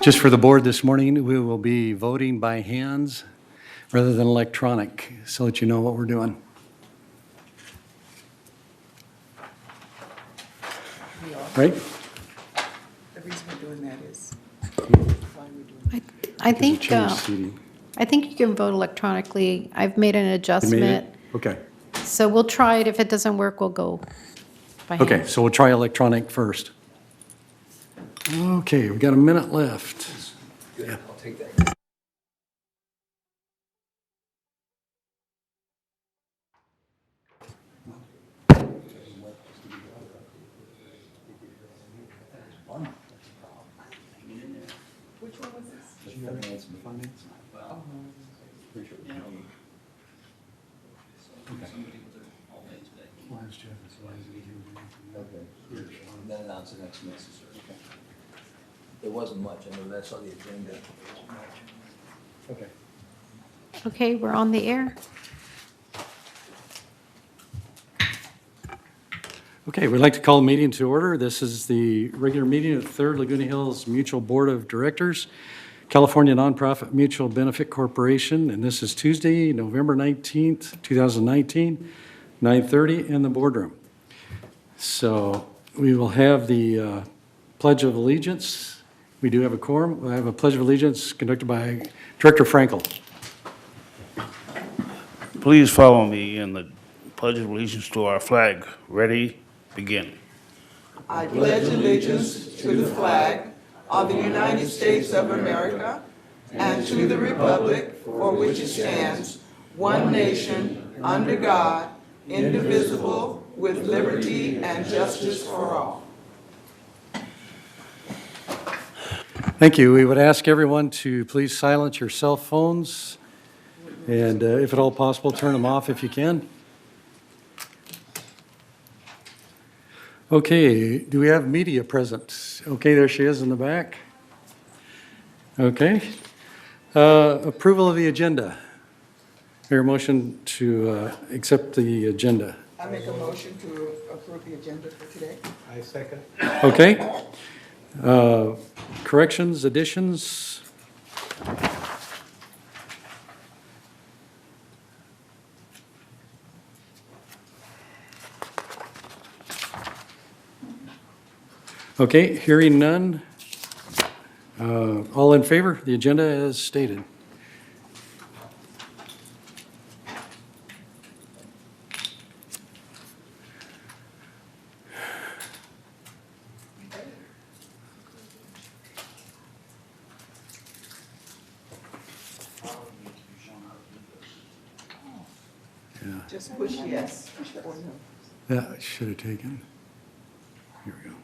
Just for the board this morning, we will be voting by hands rather than electronic, so that you know what we're doing. Right? The reason we're doing that is I think, Change seating. I think you can vote electronically. I've made an You made adjustment. it? Okay. So we'll try it. If it doesn't work, we'll go by hand. Okay, so we'll try electronic first. Okay, we got a minute left. Good, I'll take that. which one was this? And then announce the next necessary. There wasn't much, I know that's on the agenda. Okay. Okay, we're on the air. Okay, we'd like to call the meeting to order. This is the regular meeting of the Third Laguna Hills Mutual Board of Directors, California Nonprofit Mutual Benefit Corporation, and this is Tuesday, November 19th, 2019, 9:30 in the boardroom. So we will have the Pledge of Allegiance. We do have a quorum. We'll have a Pledge of Allegiance conducted by Director Frankel. Please follow me in the Pledge of Allegiance to our flag. Ready, begin. I pledge allegiance to the flag of the United States of America and to the republic for which it stands, one nation, under God, indivisible, with liberty and justice for all. Thank you. We would ask everyone to please silence your cell phones, and if at all possible, turn them off if you can. Okay, do we have media present? Okay, there she is in the back. Okay. Approval of the agenda. Your motion to accept the agenda. I make a motion to approve the agenda for today. I second. Okay. Corrections, additions? Okay, hearing none. All in favor? The agenda as stated. Just push yes or no. That should have taken. Here we go.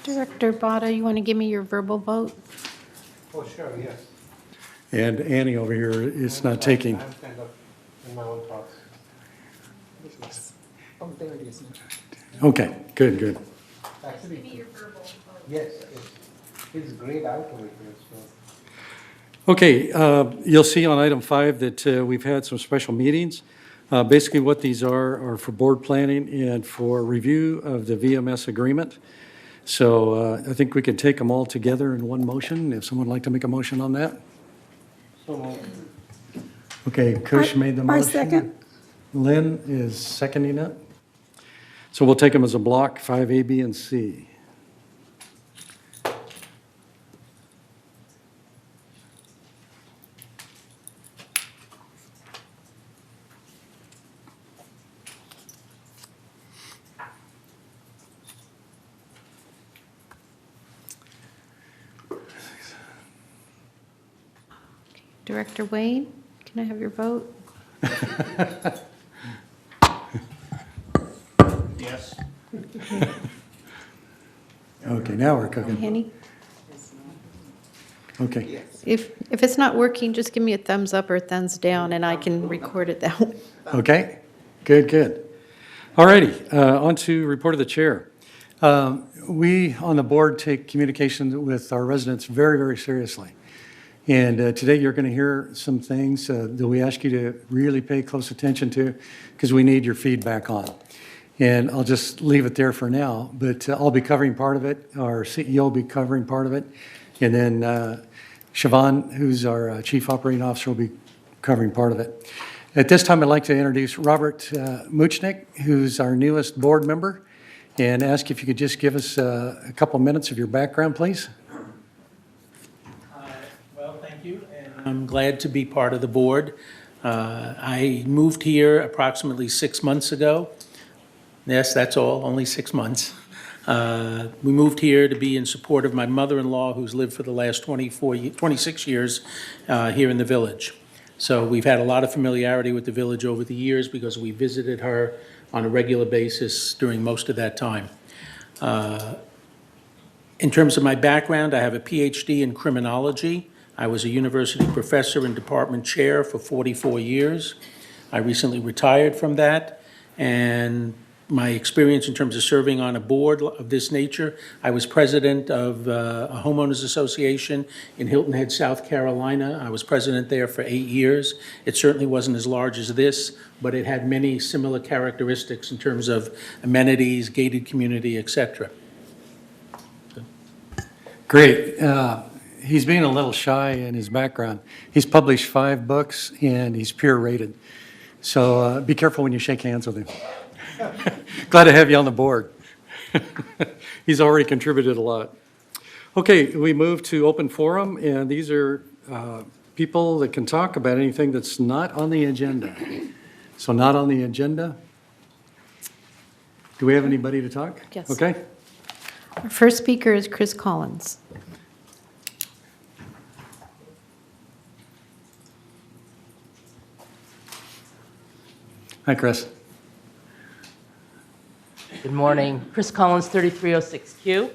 Director Bada, you want to give me your verbal vote? Oh, sure, yes. And Annie over here is not taking. I'm kind of in my own thoughts. Oh, there it is. Okay, good, good. Actually, yes, it's grayed out over here, so. Okay, you'll see on item 5 that we've had some special meetings. Basically, what these are for board planning and for review of the VMS agreement. So I think we could take them all together in one motion, if someone would like to make a motion on that. So, Okay, Kush made the motion. I second. Lynn is seconding it. So we'll take them as a block, 5A, B, and C. Director Wayne, can I have your vote? Yes. Okay, now we're cooking. Henny? Okay, If it's not working, just give me a thumbs up or a thumbs down, and I can record it that way. okay, good, good. All righty, on to report of the chair. We on the board take communication with our residents very, very seriously. And today you're going to hear some things that we ask you to really pay close attention to because we need your feedback on. And I'll just leave it there for now, but I'll be covering part of it. Our CEO will be covering part of it. And then Siobhan, who's our Chief Operating Officer, will be covering part of it. At this time, I'd like to introduce Robert Muchnick, who's our newest board member, and ask if you could just give us a couple minutes of your background, please. Well, thank you, and I'm glad to be part of the board. I moved here approximately 6 months ago. Yes, that's all, only 6 months. We moved here to be in support of my mother-in-law, who's lived for the last 26 years here in the village. So we've had a lot of familiarity with the village over the years because we visited her on a regular basis during most of that time. In terms of my background, I have a PhD in criminology. I was a university professor and department chair for 44 years. I recently retired from that, and my experience in terms of serving on a board of this nature, I was president of a homeowners association in Hilton Head, South Carolina. I was president there for 8 years. It certainly wasn't as large as this, but it had many similar characteristics in terms of amenities, gated community, et cetera. Great. He's being a little shy in his background. He's published 5 books, and he's peer rated. So be careful when you shake hands with him. Glad to have you on the board. He's already contributed a lot. Okay, we move to open forum, and these are people that can talk about anything that's not on the agenda. So not on the agenda. Do we have anybody to talk? Yes. Okay. Our first speaker is Chris Collins. Hi, Chris. Good morning. Chris Collins, 3306Q.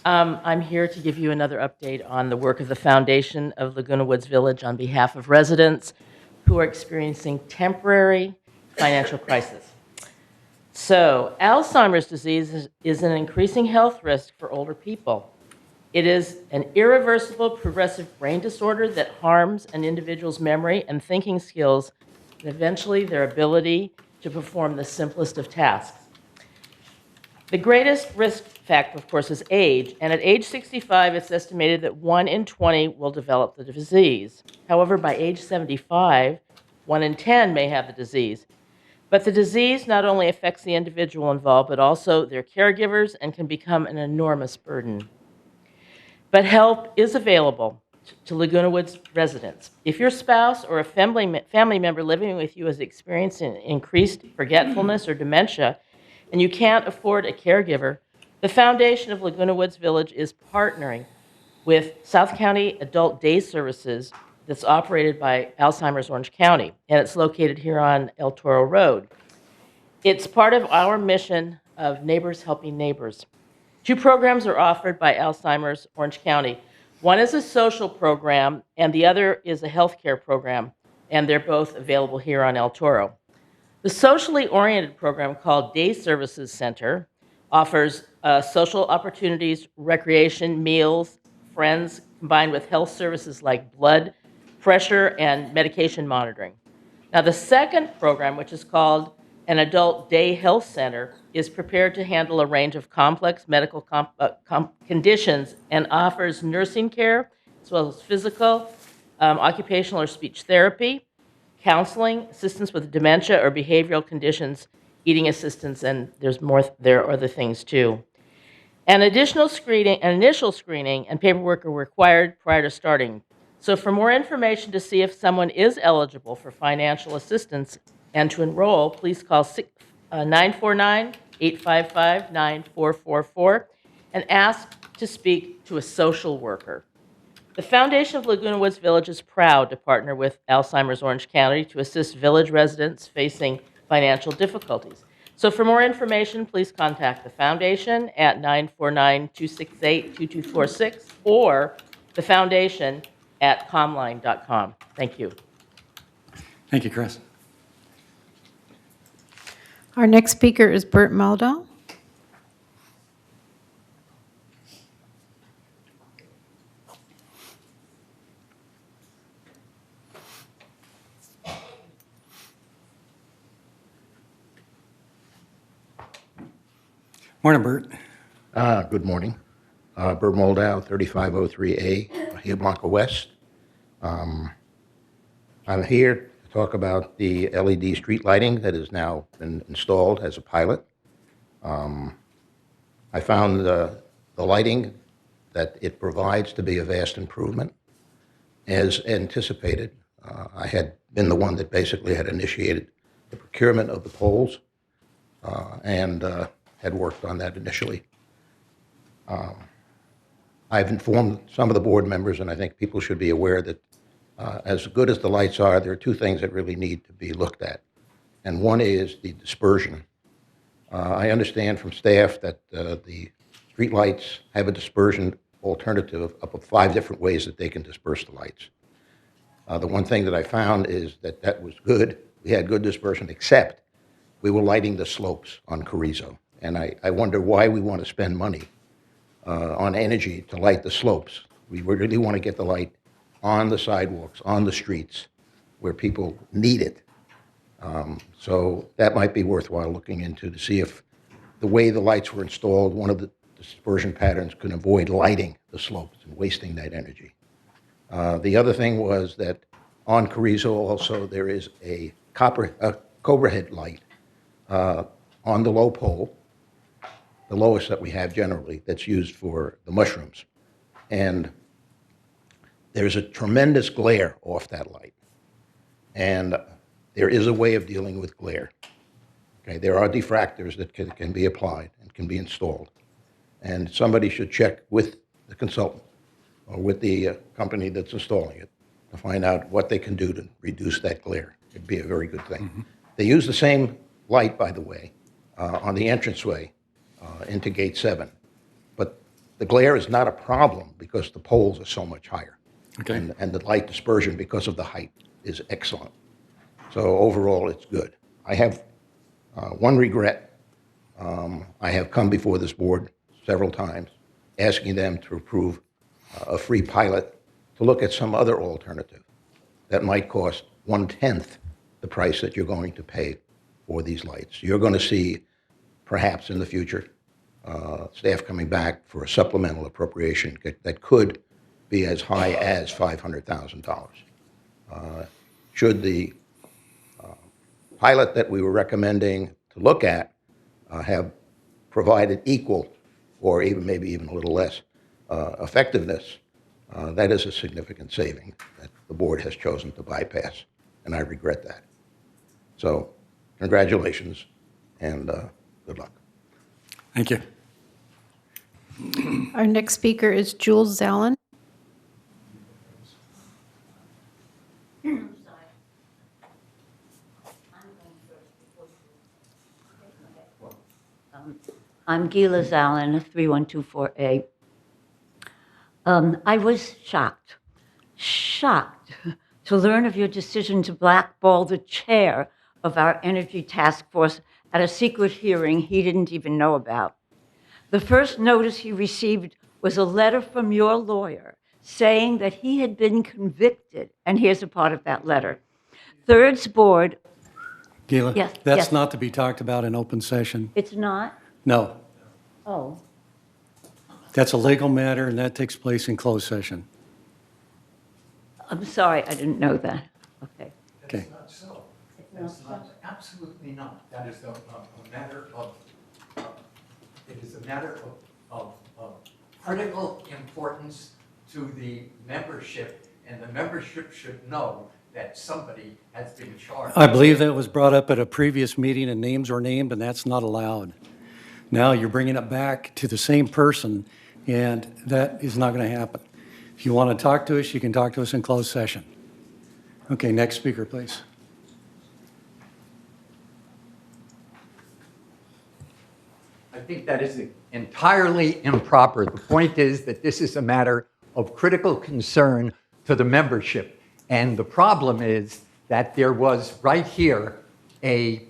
I'm here to give you another update on the work of the Foundation of Laguna Woods Village on behalf of residents who are experiencing temporary financial crisis. So, Alzheimer's disease is an increasing health risk for older people. It is an irreversible progressive brain disorder that harms an individual's memory and thinking skills and eventually their ability to perform the simplest of tasks. The greatest risk factor, of course, is age, and at age 65, it's estimated that 1 in 20 will develop the disease. However, by age 75, 1 in 10 may have the disease. But the disease not only affects the individual involved, but also their caregivers and can become an enormous burden. But help is available to Laguna Woods residents. If your spouse or a family member living with you is experiencing increased forgetfulness or dementia, and you can't afford a caregiver, the Foundation of Laguna Woods Village is partnering with South County Adult Day Services that's operated by Alzheimer's Orange County, and it's located here on El Toro Road. It's part of our mission of Neighbors Helping Neighbors. 2 programs are offered by Alzheimer's Orange County. One is a social program, and the other is a healthcare program, and they're both available here on El Toro. The socially oriented program called Day Services Center offers social opportunities, recreation, meals, friends, combined with health services like blood pressure and medication monitoring. Now, the second program, which is called an Adult Day Health Center, is prepared to handle a range of complex medical conditions and offers nursing care, as well as physical, occupational or speech therapy, counseling, assistance with dementia or behavioral conditions, eating assistance, and there are other things too. An initial screening and paperwork are required prior to starting. So for more information to see if someone is eligible for financial assistance and to enroll, please call 949-855-9444 and ask to speak to a social worker. The Foundation of Laguna Woods Village is proud to partner with Alzheimer's Orange County to assist village residents facing financial difficulties. So for more information, please contact the Foundation at 949-268-2246 or the Foundation at comline.com. Thank you. Thank you, Chris. Our next speaker is Bert Maldow. Morning, Bert. Good morning. Bert Moldow, 3503A, Bahia Blanca West. I'm here to talk about the LED street lighting that has now been installed as a pilot. I found the lighting that it provides to be a vast improvement. As anticipated, I had been the one that basically had initiated the procurement of the poles and had worked on that initially. I've informed some of the board members, and I think people should be aware that as good as the lights are, there are two things that really need to be looked at. And one is the dispersion. I understand from staff that the street lights have a dispersion alternative of up to 5 different ways that they can disperse the lights. The one thing that I found is that that was good. We had good dispersion, except we were lighting the slopes on Carrizo. And I wonder why we want to spend money on energy to light the slopes. We really want to get the light on the sidewalks, on the streets, where people need it. So that might be worthwhile looking into to see if the way the lights were installed, one of the dispersion patterns could avoid lighting the slopes and wasting that energy. The other thing was that on Carrizo also there is a cobra head light on the low pole, the lowest that we have generally, that's used for the mushrooms. And there's a tremendous glare off that light. And there is a way of dealing with glare. Okay, there are diffractors that can be applied and can be installed. And somebody should check with the consultant or with the company that's installing it to find out what they can do to reduce that glare. It'd be a very good thing. Mm-hmm. They use the same light, by the way, on the entranceway into Gate 7. But the glare is not a problem because the poles are so much higher. Okay. And the light dispersion, because of the height, is excellent. So overall, it's good. I have one regret. I have come before this board several times asking them to approve a free pilot to look at some other alternative that might cost 1/10 the price that you're going to pay for these lights. You're going to see, perhaps in the future, staff coming back for a supplemental appropriation that could be as high as $500,000. Should the pilot that we were recommending to look at have provided equal or even maybe even a little less effectiveness, that is a significant saving that the board has chosen to bypass, and I regret that. So congratulations and good luck. Thank you. Our next speaker is Jules Zallen. I'm Gila Zalin, 3124A. I was shocked to learn of your decision to blackball the chair of our Energy Task Force at a secret hearing he didn't even know about. The first notice he received was a letter from your lawyer saying that he had been convicted, and here's a part of that letter. Third's board. Gila, Yes, that's yes. not to be talked about in open session. It's not? No, Oh. that's a legal matter, and that takes place in closed session. I'm sorry, I didn't know that. Okay. Okay. Not so. That's not, absolutely not. That is a matter of, it is a matter of critical importance to the membership, and the membership should know that somebody has been charged. I believe that was brought up at a previous meeting and names were named, and that's not allowed. Now you're bringing it back to the same person, and that is not going to happen. If you want to talk to us, you can talk to us in closed session. Okay, next speaker, please. I think that is entirely improper. The point is that this is a matter of critical concern to the membership. And the problem is that there was right here a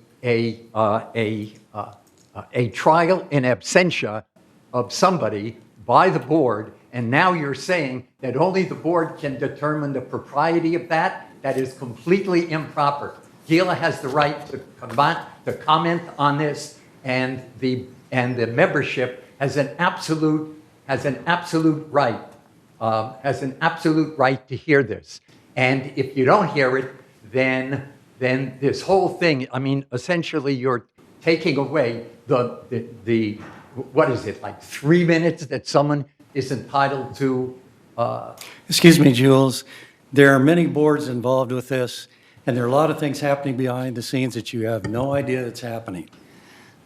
trial in absentia of somebody by the board, and now you're saying that only the board can determine the propriety of that. That is completely improper. Gila has the right to comment on this, and and the membership has an absolute right to hear this. And if you don't hear it, then this whole thing, I mean, essentially you're taking away the what is it, like 3 minutes that someone is entitled to? Excuse me, Jules. There are many boards involved with this, and there are a lot of things happening behind the scenes that you have no idea that's happening.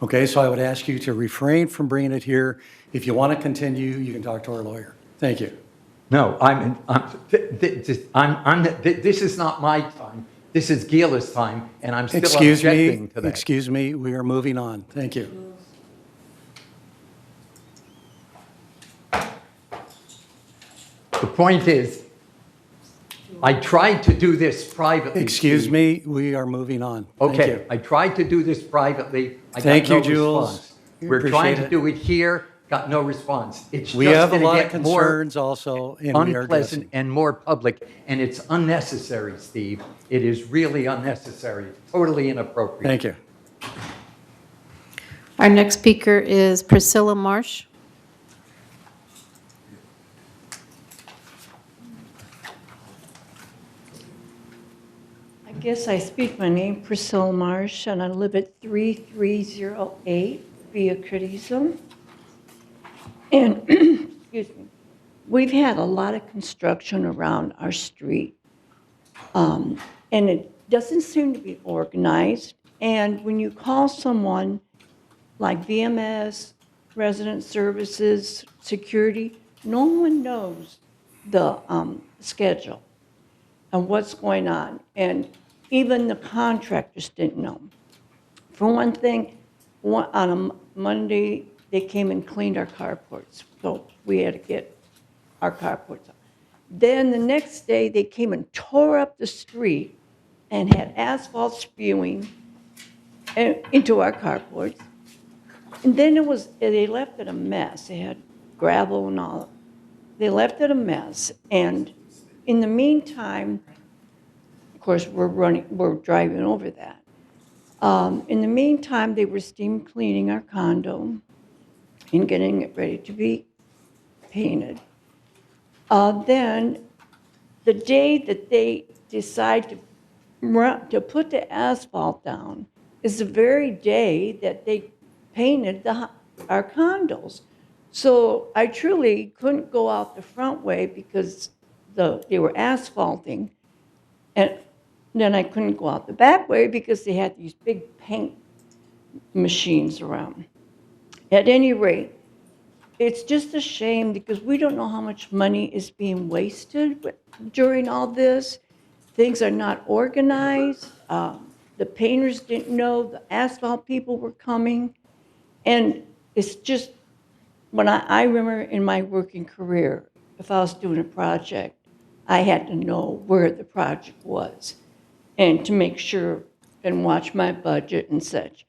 Okay, so I would ask you to refrain from bringing it here. If you want to continue, you can talk to our lawyer. Thank you. No, this is not my time. This is Gila's time, and I'm still objecting to that. Excuse me, we are moving on. Thank you. The point is, I tried to do this privately. Excuse Steve. me, we are moving on. Thank Okay, you. I tried to do this privately. I Thank got no you, Jules. response. We We're trying appreciate to do it here, got no response. It's We just have a gonna lot of get more concerns also, and we are unpleasant addressing. and more public, and it's unnecessary, Steve. It is really unnecessary, totally inappropriate. Thank you. Our next speaker is Priscilla Marsh. I guess I speak my name, Priscilla Marsh, and I live at 3308 Via Criticism. And, excuse me, we've had a lot of construction around our street. And it doesn't seem to be organized. And when you call someone like VMS, resident services, security, no one knows the schedule and what's going on. And even the contractors didn't know. For one thing, on a Monday, they came and cleaned our carports. So we had to get our carports up. Then the next day, they came and tore up the street and had asphalt spewing into our carports. And then they left it a mess. They had gravel and all. They left it a mess. And in the meantime, of course, we're driving over that. In the meantime, they were steam cleaning our condo and getting it ready to be painted. Then, the day that they decide to put the asphalt down is the very day that they painted our condos. So I truly couldn't go out the front way because they were asphalting, and then I couldn't go out the back way because they had these big paint machines around. At any rate, it's just a shame because we don't know how much money is being wasted during all this. Things are not organized. The painters didn't know the asphalt people were coming. And it's just, when I remember in my working career, if I was doing a project, I had to know where the project was and to make sure and watch my budget and such.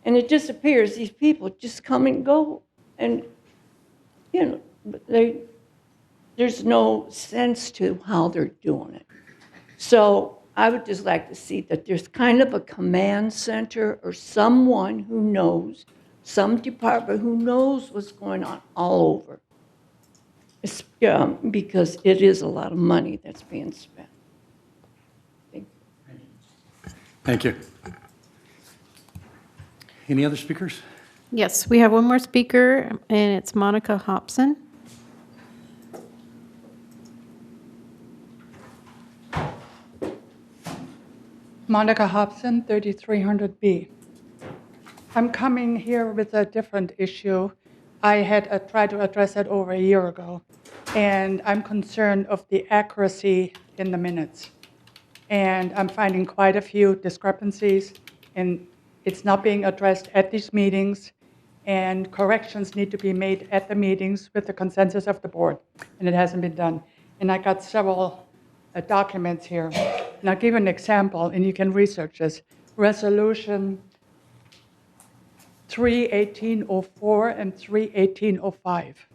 And it just appears these people just come and go, and there's no sense to how they're doing it. So I would just like to see that there's kind of a command center or someone who knows, some department who knows what's going on all over. Because it is a lot of money that's being spent. Thank you. Any other speakers? Yes, we have one more speaker, and it's Monica Hobson. Monica Hobson, 3300B. I'm coming here with a different issue. I had tried to address it over a year ago, and I'm concerned of the accuracy in the minutes. And I'm finding quite a few discrepancies, and it's not being addressed at these meetings, and corrections need to be made at the meetings with the consensus of the board, and it hasn't been done. And I got several documents here, and I'll give you an example, and you can research this. Resolution 31804 and 31805.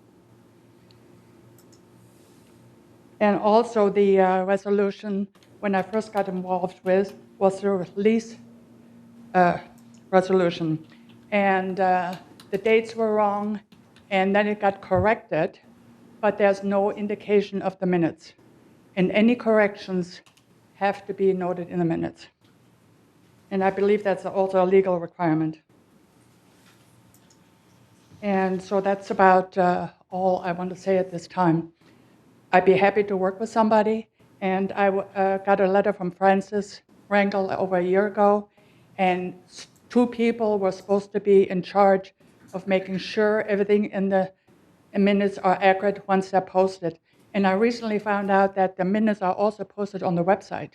And also the resolution, when I first got involved with, was the lease resolution. And the dates were wrong, and then it got corrected, but there's no indication of the minutes. And any corrections have to be noted in the minutes. And I believe that's also a legal requirement. And so that's about all I want to say at this time. I'd be happy to work with somebody, and I got a letter from Francis Rangel over a year ago, and 2 people were supposed to be in charge of making sure everything in the minutes are accurate once they're posted. And I recently found out that the minutes are also posted on the website,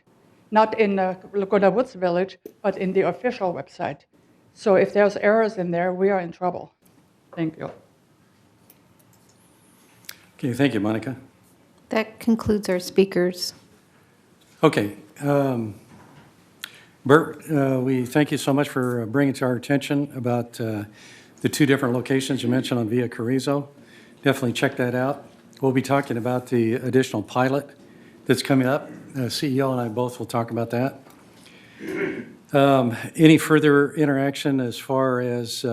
not in the Laguna Woods Village, but in the official website. So if there's errors in there, we are in trouble. Thank you. Okay, thank you, Monica. That concludes our speakers. Okay. Bert, we thank you so much for bringing to our attention about the 2 different locations you mentioned on Via Carrizo. Definitely check that out. We'll be talking about the additional pilot that's coming up. CEO and I both will talk about that. Any further interaction as far as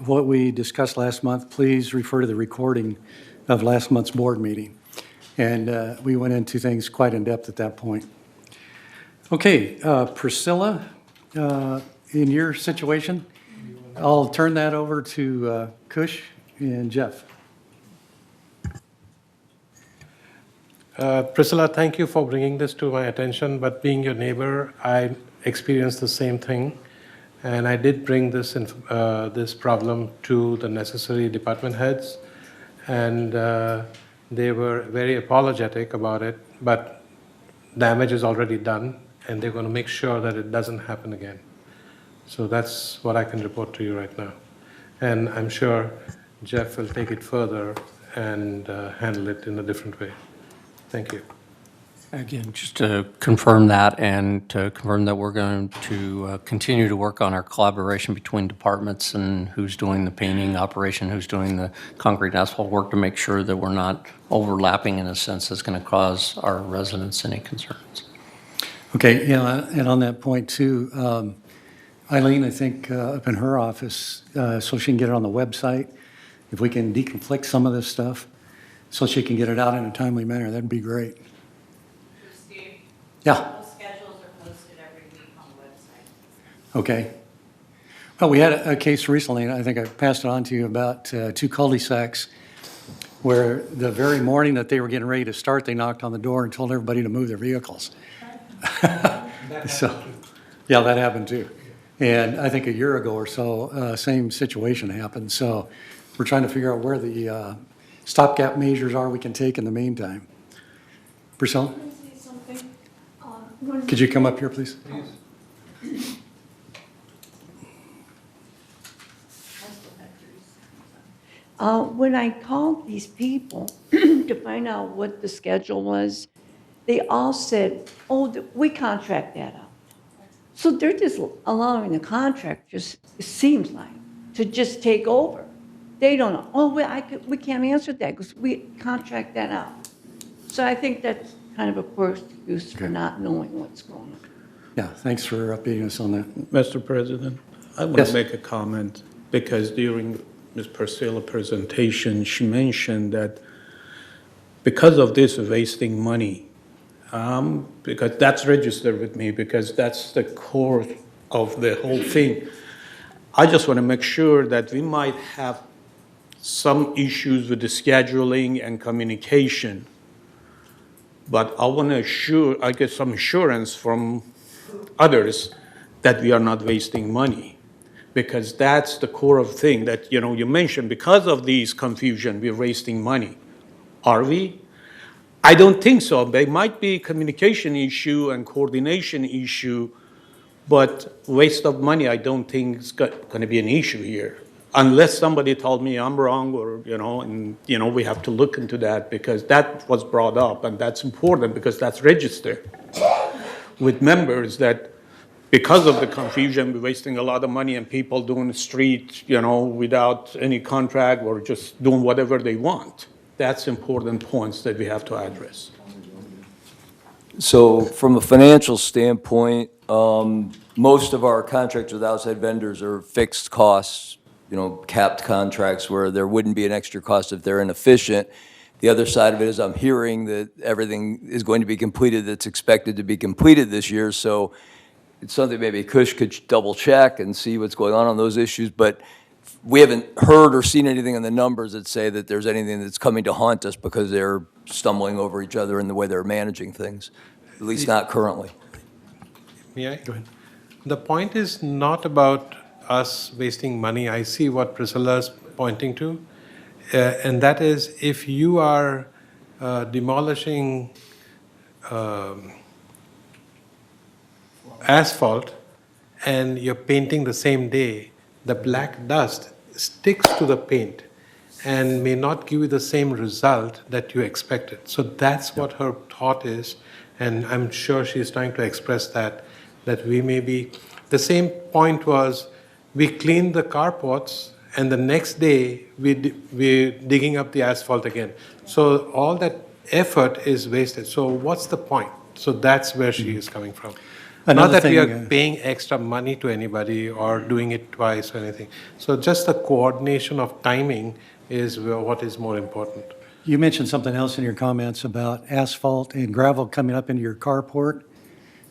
what we discussed last month, please refer to the recording of last month's board meeting. And we went into things quite in depth at that point. Okay, Priscilla, in your situation, I'll turn that over to Kush and Jeff. Priscilla, thank you for bringing this to my attention, but being your neighbor, I experienced the same thing, and I did bring this problem to the necessary department heads, and they were very apologetic about it, but damage is already done, and they're going to make sure that it doesn't happen again. So that's what I can report to you right now. And I'm sure Jeff will take it further and handle it in a different way. Thank you. Again, just to confirm that and to confirm that we're going to continue to work on our collaboration between departments and who's doing the painting operation, who's doing the concrete and asphalt work to make sure that we're not overlapping in a sense that's going to cause our residents any concerns. Okay, yeah, and on that point too, Eileen, I think up in her office, so she can get it on the website, if we can deconflict some of this stuff so she can get it out in a timely manner, that'd be great. Steve? Yeah. The schedules are posted every week on the website. Okay. Well, we had a case recently, and I think I passed it on to you, about 2 cul-de-sacs where the very morning that they were getting ready to start, they knocked on the door and told everybody to move their vehicles. So, yeah, that happened too. And I think a year ago or so, same situation happened. So we're trying to figure out where the stopgap measures are we can take in the meantime. Priscilla? Can I say something? Could you come up here, please? When I called these people to find out what the schedule was, they all said, oh, we contract that out. So they're just allowing the contractors, it seems like, to just take over. They don't know, oh, we can't answer that because we contract that out. So I think that's kind of a poor excuse for not knowing what's going on. Yeah, thanks for updating us on that. Mr. President, I want to make a comment because during Ms. Priscilla's presentation, she mentioned that because of this wasting money, because that's registered with me, because that's the core of the whole thing. I just want to make sure that we might have some issues with the scheduling and communication, but I want to get some assurance from others that we are not wasting money, because that's the core of thing that, you mentioned, because of these confusion, we're wasting money. Are we? I don't think so. There might be a communication issue and coordination issue, but waste of money, I don't think is going to be an issue here. Unless somebody told me I'm wrong or, we have to look into that because that was brought up and that's important because that's registered with members that because of the confusion, we're wasting a lot of money and people doing the street, without any contract or just doing whatever they want. That's important points that we have to address. So from a financial standpoint, most of our contracts with outside vendors are fixed costs capped contracts where there wouldn't be an extra cost if they're inefficient. The other side of it is I'm hearing that everything is going to be completed that's expected to be completed this year, so it's something maybe Kush could double check and see what's going on those issues, but we haven't heard or seen anything in the numbers that say that there's anything that's coming to haunt us because they're stumbling over each other in the way they're managing things, at least not currently. May I? Go ahead. The point is not about us wasting money. I see what Priscilla's pointing to, and that is if you are demolishing asphalt and you're painting the same day, the black dust sticks to the paint and may not give you the same result that you expected. So that's what her thought is, and I'm sure she's trying to express that we may be, the same point was we cleaned the carports and the next day we're digging up the asphalt again. So all that effort is wasted. So what's the point? So that's where she is coming from. Not that we are paying extra money to anybody or doing it twice or anything. So just the coordination of timing is what is more important. You mentioned something else in your comments about asphalt and gravel coming up into your carport.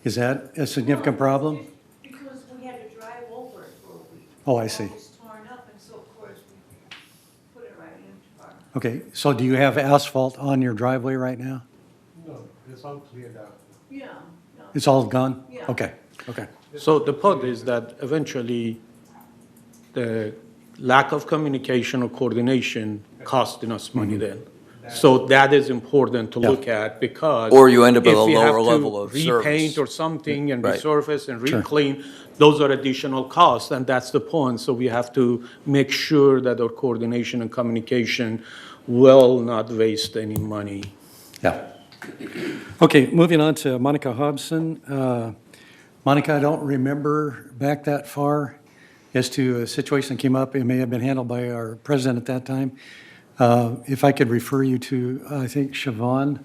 Is that a significant problem? Because we had to drive over it for a week. Oh, I see. It was torn up, and so of course we put it right into our. Okay, so do you have asphalt on your driveway right now? No, it's all cleared out. Yeah. It's all gone? Yeah. Okay, okay. So the point is that eventually the lack of communication or coordination costing us money then. So that is important to look at because. Or you end up with a if we have lower to level of service. repaint or something and Right. resurface and Sure. reclean, those are additional costs, and that's the point. So we have to make sure that our coordination and communication will not waste any money. Yeah. Okay, moving on to Monica Hobson. Monica, I don't remember back that far as to a situation that came up. It may have been handled by our president at that time. If I could refer you to, I think, Siobhan,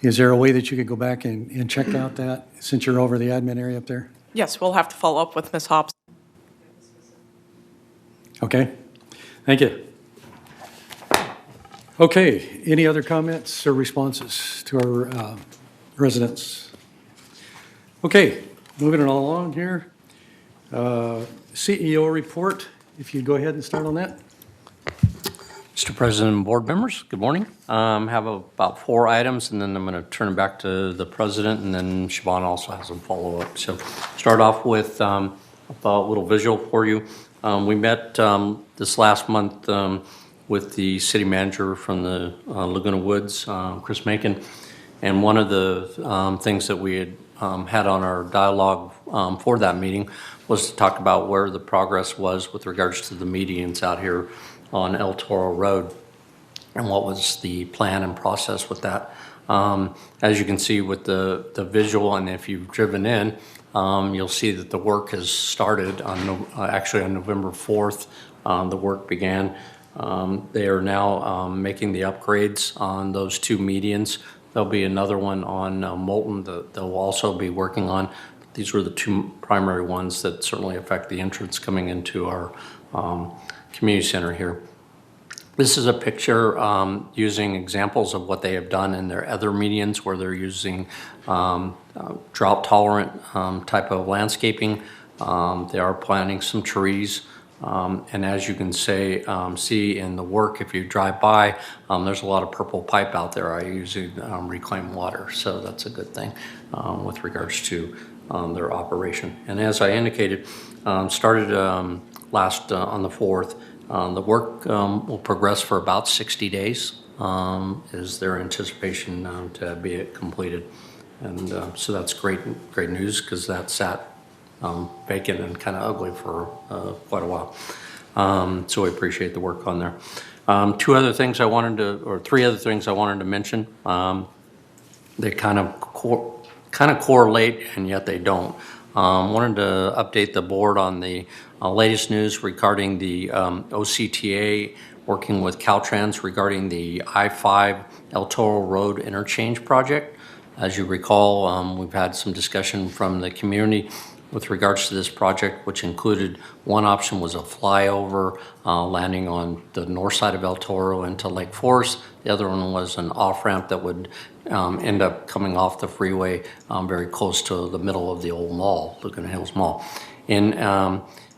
is there a way that you could go back and check out that since you're over the admin area up there? Yes, we'll have to follow up with Ms. Hobson. Okay, thank you. Okay, any other comments or responses to our residents? Okay, moving it along here. CEO report, if you'd go ahead and start on that. Mr. President and board members, good morning. Have about 4 items, and then I'm going to turn it back to the president, and then Siobhan also has some follow-up. So start off with a little visual for you. We met this last month with the city manager from the Laguna Woods, Chris Macon, and one of the things that we had had on our dialogue for that meeting was to talk about where the progress was with regards to the medians out here on El Toro Road and what was the plan and process with that. As you can see with the visual, and if you've driven in, you'll see that the work has started on actually on November 4th. The work began. They are now making the upgrades on those 2 medians. There'll be another one on Moulton that they'll also be working on. These were the 2 primary ones that certainly affect the entrance coming into our community center here. This is a picture using examples of what they have done in their other medians where they're using drought tolerant type of landscaping. They are planting some trees. And as you can see in the work, if you drive by, there's a lot of purple pipe out there. I usually reclaim water, so that's a good thing with regards to their operation. And as I indicated, started last on the 4th. The work will progress for about 60 days, is their anticipation to be it completed. And so that's great news because that sat vacant and kind of ugly for quite a while. So we appreciate the work on there. 3 other things I wanted to mention. They kind of correlate and yet they don't. Wanted to update the board on the latest news regarding the OCTA working with Caltrans regarding the I-5 El Toro Road interchange project. As you recall, we've had some discussion from the community with regards to this project, which included one option was a flyover landing on the north side of El Toro into Lake Forest. The other one was an off-ramp that would end up coming off the freeway very close to the middle of the old mall, Laguna Hills Mall.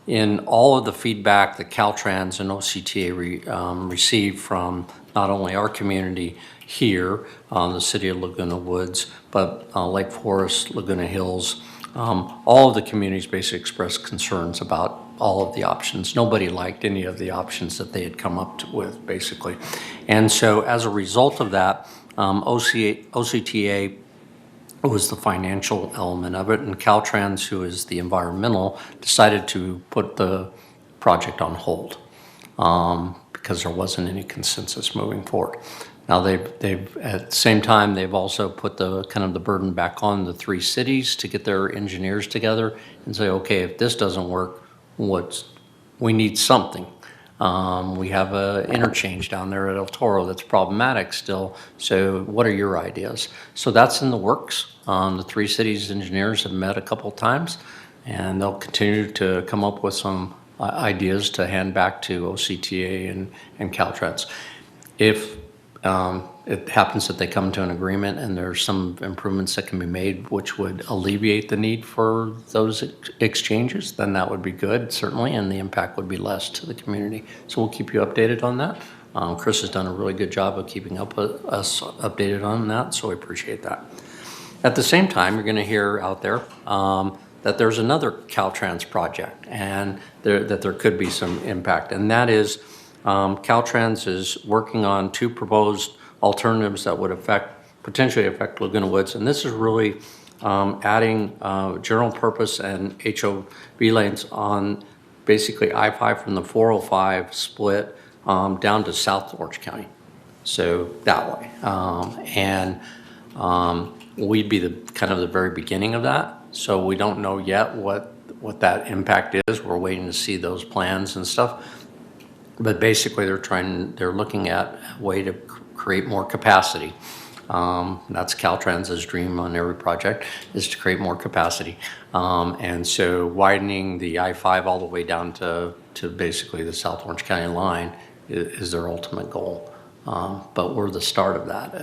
In all of the feedback that Caltrans and OCTA received from not only our community here, the city of Laguna Woods, but Lake Forest, Laguna Hills, all of the communities basically expressed concerns about all of the options. Nobody liked any of the options that they had come up with, basically. And so as a result of that, OCTA was the financial element of it, and Caltrans, who is the environmental, decided to put the project on hold because there wasn't any consensus moving forward. Now they've at the same time they've also put the kind of the burden back on the three cities to get their engineers together and say, okay, if this doesn't work, we need something. We have an interchange down there at El Toro that's problematic still. So what are your ideas? So that's in the works. The three cities engineers have met a couple of times, and they'll continue to come up with some ideas to hand back to OCTA and Caltrans. If it happens that they come to an agreement and there's some improvements that can be made which would alleviate the need for those exchanges, then that would be good, certainly, and the impact would be less to the community. So we'll keep you updated on that. Chris has done a really good job of keeping us updated on that, so we appreciate that. At the same time, you're going to hear out there that there's another Caltrans project and that there could be some impact, and that is Caltrans is working on two proposed alternatives that would potentially affect Laguna Woods, and this is really adding general purpose and HOV lanes on basically I-5 from the 405 split down to South Orange County, so that way. We'd be the kind of the very beginning of that, so we don't know yet what that impact is. We're waiting to see those plans and stuff. But basically, they're looking at a way to create more capacity. That's Caltrans's dream on every project, is to create more capacity. And so widening the I-5 all the way down to basically the South Orange County line is their ultimate goal. But we're the start of that,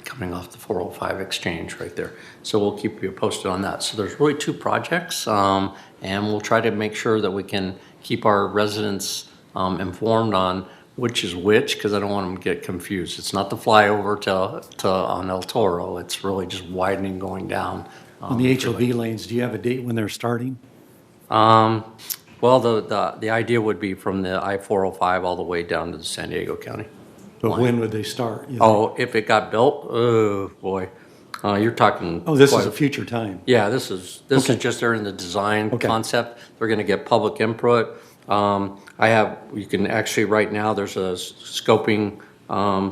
coming off the 405 exchange right there. So we'll keep you posted on that. So there's really two projects, and we'll try to make sure that we can keep our residents informed on which is which, because I don't want them to get confused. It's not the flyover to on El Toro. It's really just widening going down. On the HOV lanes, do you have a date when they're starting? Well, the idea would be from the I-405 all the way down to the San Diego County. But when would they start? If it got built, oh boy, you're talking. Oh, this is a future time. Yeah, this is just they're in the design concept. They're going to get public input. You can actually right now there's a scoping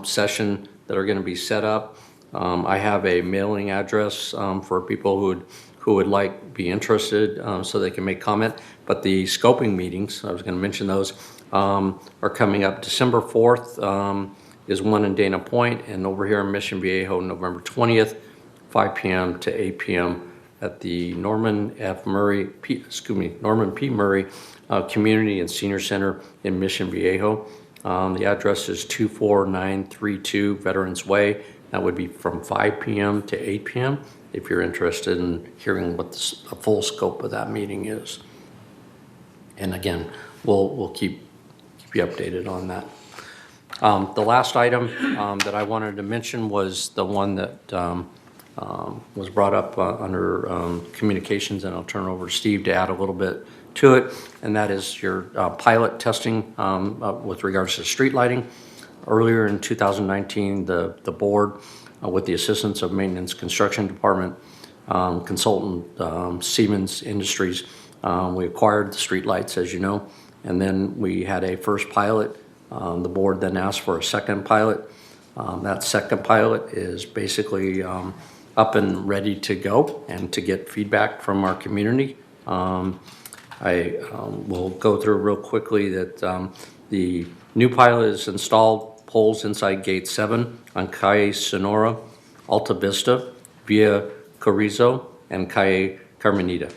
session that are going to be set up. I have a mailing address for people who would be interested so they can make comment. But the scoping meetings, I was going to mention those, are coming up. December 4th is one in Dana Point, and over here in Mission Viejo, November 20th, 5 p.m. to 8 p.m. at the Norman P. Murray Community and Senior Center in Mission Viejo. The address is 24932 Veterans Way. That would be from 5 p.m. to 8 p.m. if you're interested in hearing what the full scope of that meeting is. And again, we'll keep you updated on that. The last item that I wanted to mention was the one that was brought up under communications, and I'll turn it over to Steve to add a little bit to it, and that is your pilot testing with regards to street lighting. Earlier in 2019, the board, with the assistance of Maintenance Construction Department, consultant Siemens Industries, we acquired the street lights, as you know, and then we had a first pilot. The board then asked for a second pilot. That second pilot is basically up and ready to go and to get feedback from our community. I will go through real quickly that the new pilot is installed poles inside Gate 7 on Calle Sonora, Alta Vista, Via Carrizo, and Calle Carmenita.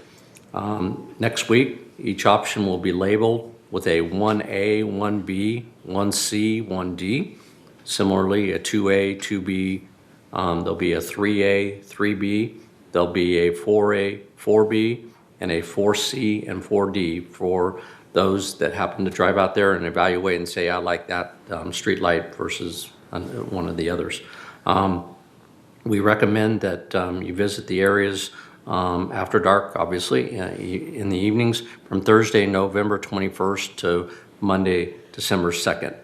Next week, each option will be labeled with a 1A, 1B, 1C, 1D. Similarly, a 2A, 2B, there'll be a 3A, 3B, there'll be a 4A, 4B, and a 4C and 4D for those that happen to drive out there and evaluate and say, I like that street light versus one of the others. We recommend that you visit the areas after dark, obviously, in the evenings from Thursday, November 21st to Monday, December 2nd.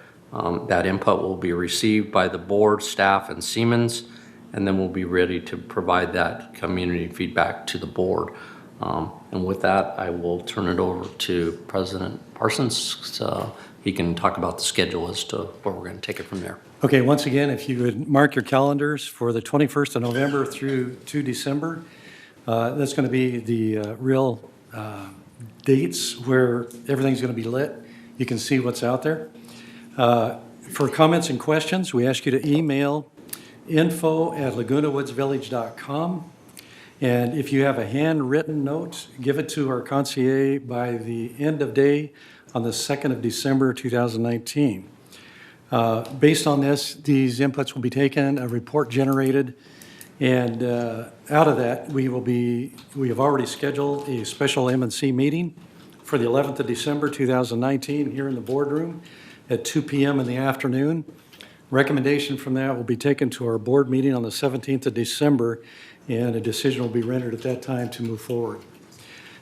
That input will be received by the board, staff, and Siemens, and then we'll be ready to provide that community feedback to the board. And with that, I will turn it over to President Parsons so he can talk about the schedule as to where we're going to take it from there. Okay, once again, if you would mark your calendars for the 21st of November through 2 December, that's going to be the real dates where everything's going to be lit. You can see what's out there. For comments and questions, we ask you to email info@lagunawoodsvillage.com. And if you have a handwritten note, give it to our concierge by the end of day on the 2nd of December 2019. Based on this, these inputs will be taken, a report generated, and out of that, we have already scheduled a special M&C meeting for the 11th of December 2019 here in the boardroom at 2 p.m. in the afternoon. Recommendation from that will be taken to our board meeting on the 17th of December, and a decision will be rendered at that time to move forward.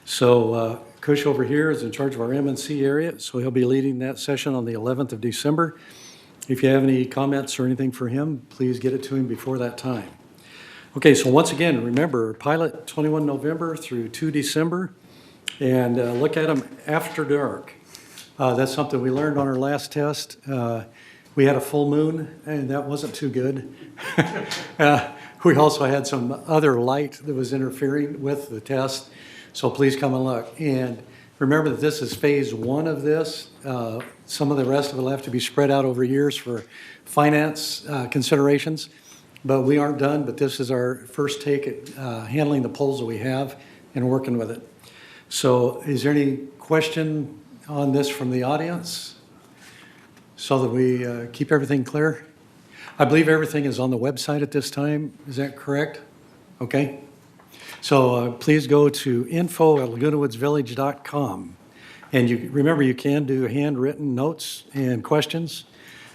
So Kush over here is in charge of our M&C area, so he'll be leading that session on the 11th of December. If you have any comments or anything for him, please get it to him before that time. Okay, so once again, remember, pilot 21 November through 2 December, and look at them after dark. That's something we learned on our last test. We had a full moon, and that wasn't too good. We also had some other light that was interfering with the test, so please come and look. And remember that this is phase 1 of this. Some of the rest of it will have to be spread out over years for finance considerations, but we aren't done, but this is our first take at handling the polls that we have and working with it. So is there any question on this from the audience so that we keep everything clear? I believe everything is on the website at this time. Is that correct? Okay. So please go to info@lagunawoodsvillage.com. And remember, you can do handwritten notes and questions.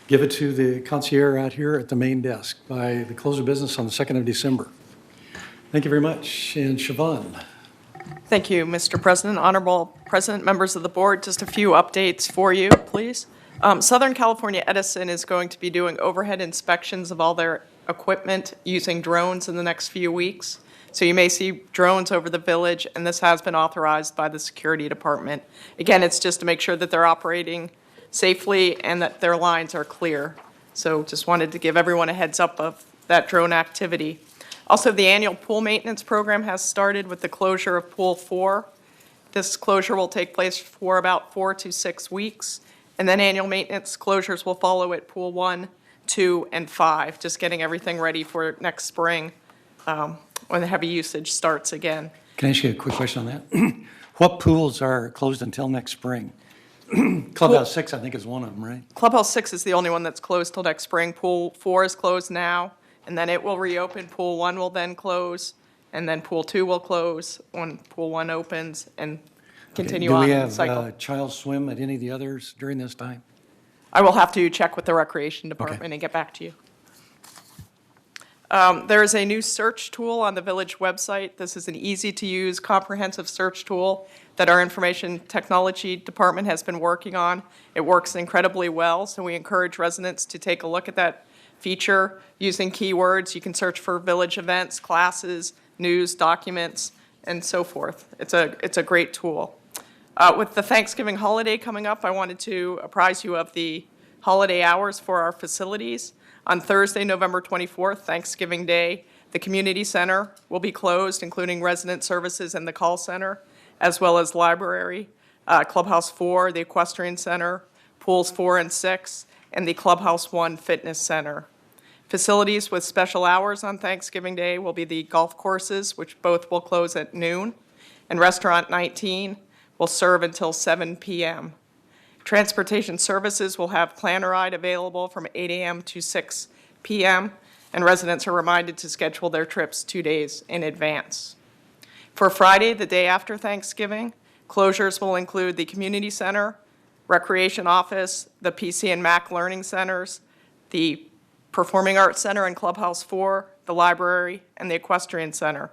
Give it to the concierge out here at the main desk by the close of business on the 2nd of December. Thank you very much. And Siobhan. Thank you, Mr. President. Honorable President, members of the board, just a few updates for you, please. Southern California Edison is going to be doing overhead inspections of all their equipment using drones in the next few weeks. So you may see drones over the village, and this has been authorized by the security department. Again, it's just to make sure that they're operating safely and that their lines are clear. So just wanted to give everyone a heads up of that drone activity. Also, the annual pool maintenance program has started with the closure of Pool 4. This closure will take place for about 4 to 6 weeks, and then annual maintenance closures will follow at Pool 1, 2, and 5, just getting everything ready for next spring when the heavy usage starts again. Can I ask you a quick question on that? What pools are closed until next spring? Clubhouse 6, I think, is one of them, right? Clubhouse 6 is the only one that's closed till next spring. Pool 4 is closed now, and then it will reopen. Pool 1 will then close, and then Pool 2 will close when Pool 1 opens and continue on in the cycle. Do we have child swim at any of the others during this time? I will have to check with the Recreation Department and get back to you. There is a new search tool on the village website. This is an easy-to-use, comprehensive search tool that our Information Technology Department has been working on. It works incredibly well, so we encourage residents to take a look at that feature using keywords. You can search for village events, classes, news, documents, and so forth. It's a great tool. With the Thanksgiving holiday coming up, I wanted to apprise you of the holiday hours for our facilities. On Thursday, November 24th, Thanksgiving Day, the community center will be closed, including resident services and the call center, as well as library, Clubhouse 4, the equestrian center, pools 4 and 6, and the Clubhouse 1 fitness center. Facilities with special hours on Thanksgiving Day will be the golf courses, which both will close at noon, and Restaurant 19 will serve until 7 p.m. Transportation Services will have Planner Ride available from 8 a.m. to 6 p.m., and residents are reminded to schedule their trips 2 days in advance. For Friday, the day after Thanksgiving, closures will include the Community Center, Recreation Office, the PC and Mac Learning Centers, the Performing Arts Center and Clubhouse 4, the library, and the Equestrian Center.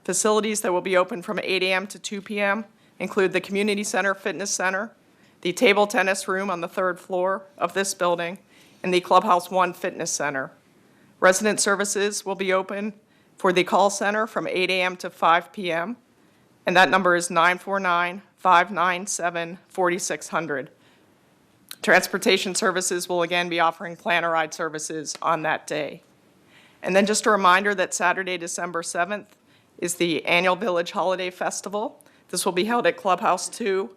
Facilities that will be open from 8 a.m. to 2 p.m. include the Community Center Fitness Center, the table tennis room on the 3rd floor of this building, and the Clubhouse 1 Fitness Center. Resident services will be open for the call center from 8 a.m. to 5 p.m., and that number is 949-597-4600. Transportation Services will again be offering Planner Ride services on that day. And then just a reminder that Saturday, December 7th, is the annual Village Holiday Festival. This will be held at Clubhouse 2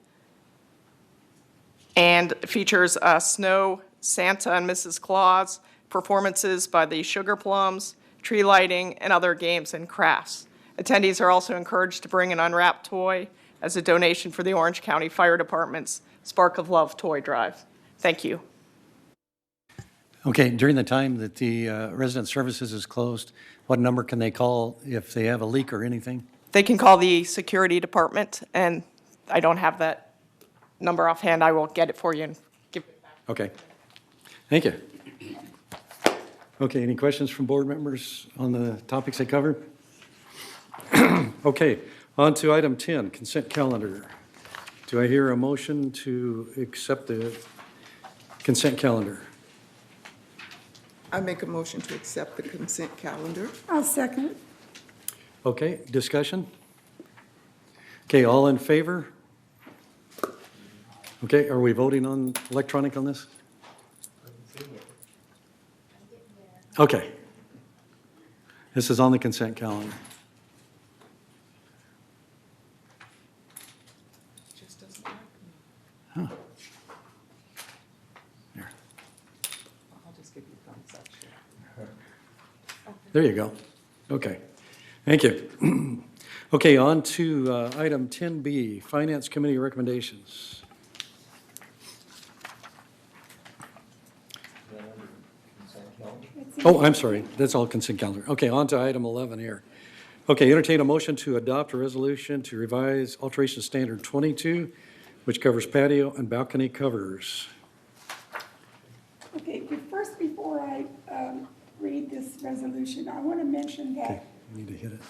and features snow, Santa and Mrs. Claus, performances by the Sugar Plums, tree lighting, and other games and crafts. Attendees are also encouraged to bring an unwrapped toy as a donation for the Orange County Fire Department's Spark of Love toy drive. Thank you. Okay, during the time that the resident services is closed, what number can they call if they have a leak or anything? They can call the security department, and I don't have that number offhand. I will get it for you and give it back. Okay, thank you. Okay, any questions from board members on the topics they covered? Okay, on to item 10, consent calendar. Do I hear a motion to accept the consent calendar? I make a motion to accept the consent calendar. I'll second it. Okay, discussion? Okay, all in favor? Okay, are we voting on electronic on this? Okay. This is on the consent calendar. Huh. There. I'll just give you a thumbs up. There you go. Okay, thank you. Okay, on to item 10B, Finance Committee recommendations. Oh, I'm sorry, that's all consent calendar. Okay, on to item 11 here. Okay, entertain a motion to adopt a resolution to revise alteration standard 22, which covers patio and balcony covers. Okay, but first, before I read this resolution, I want to mention that. Okay, you need to hit it.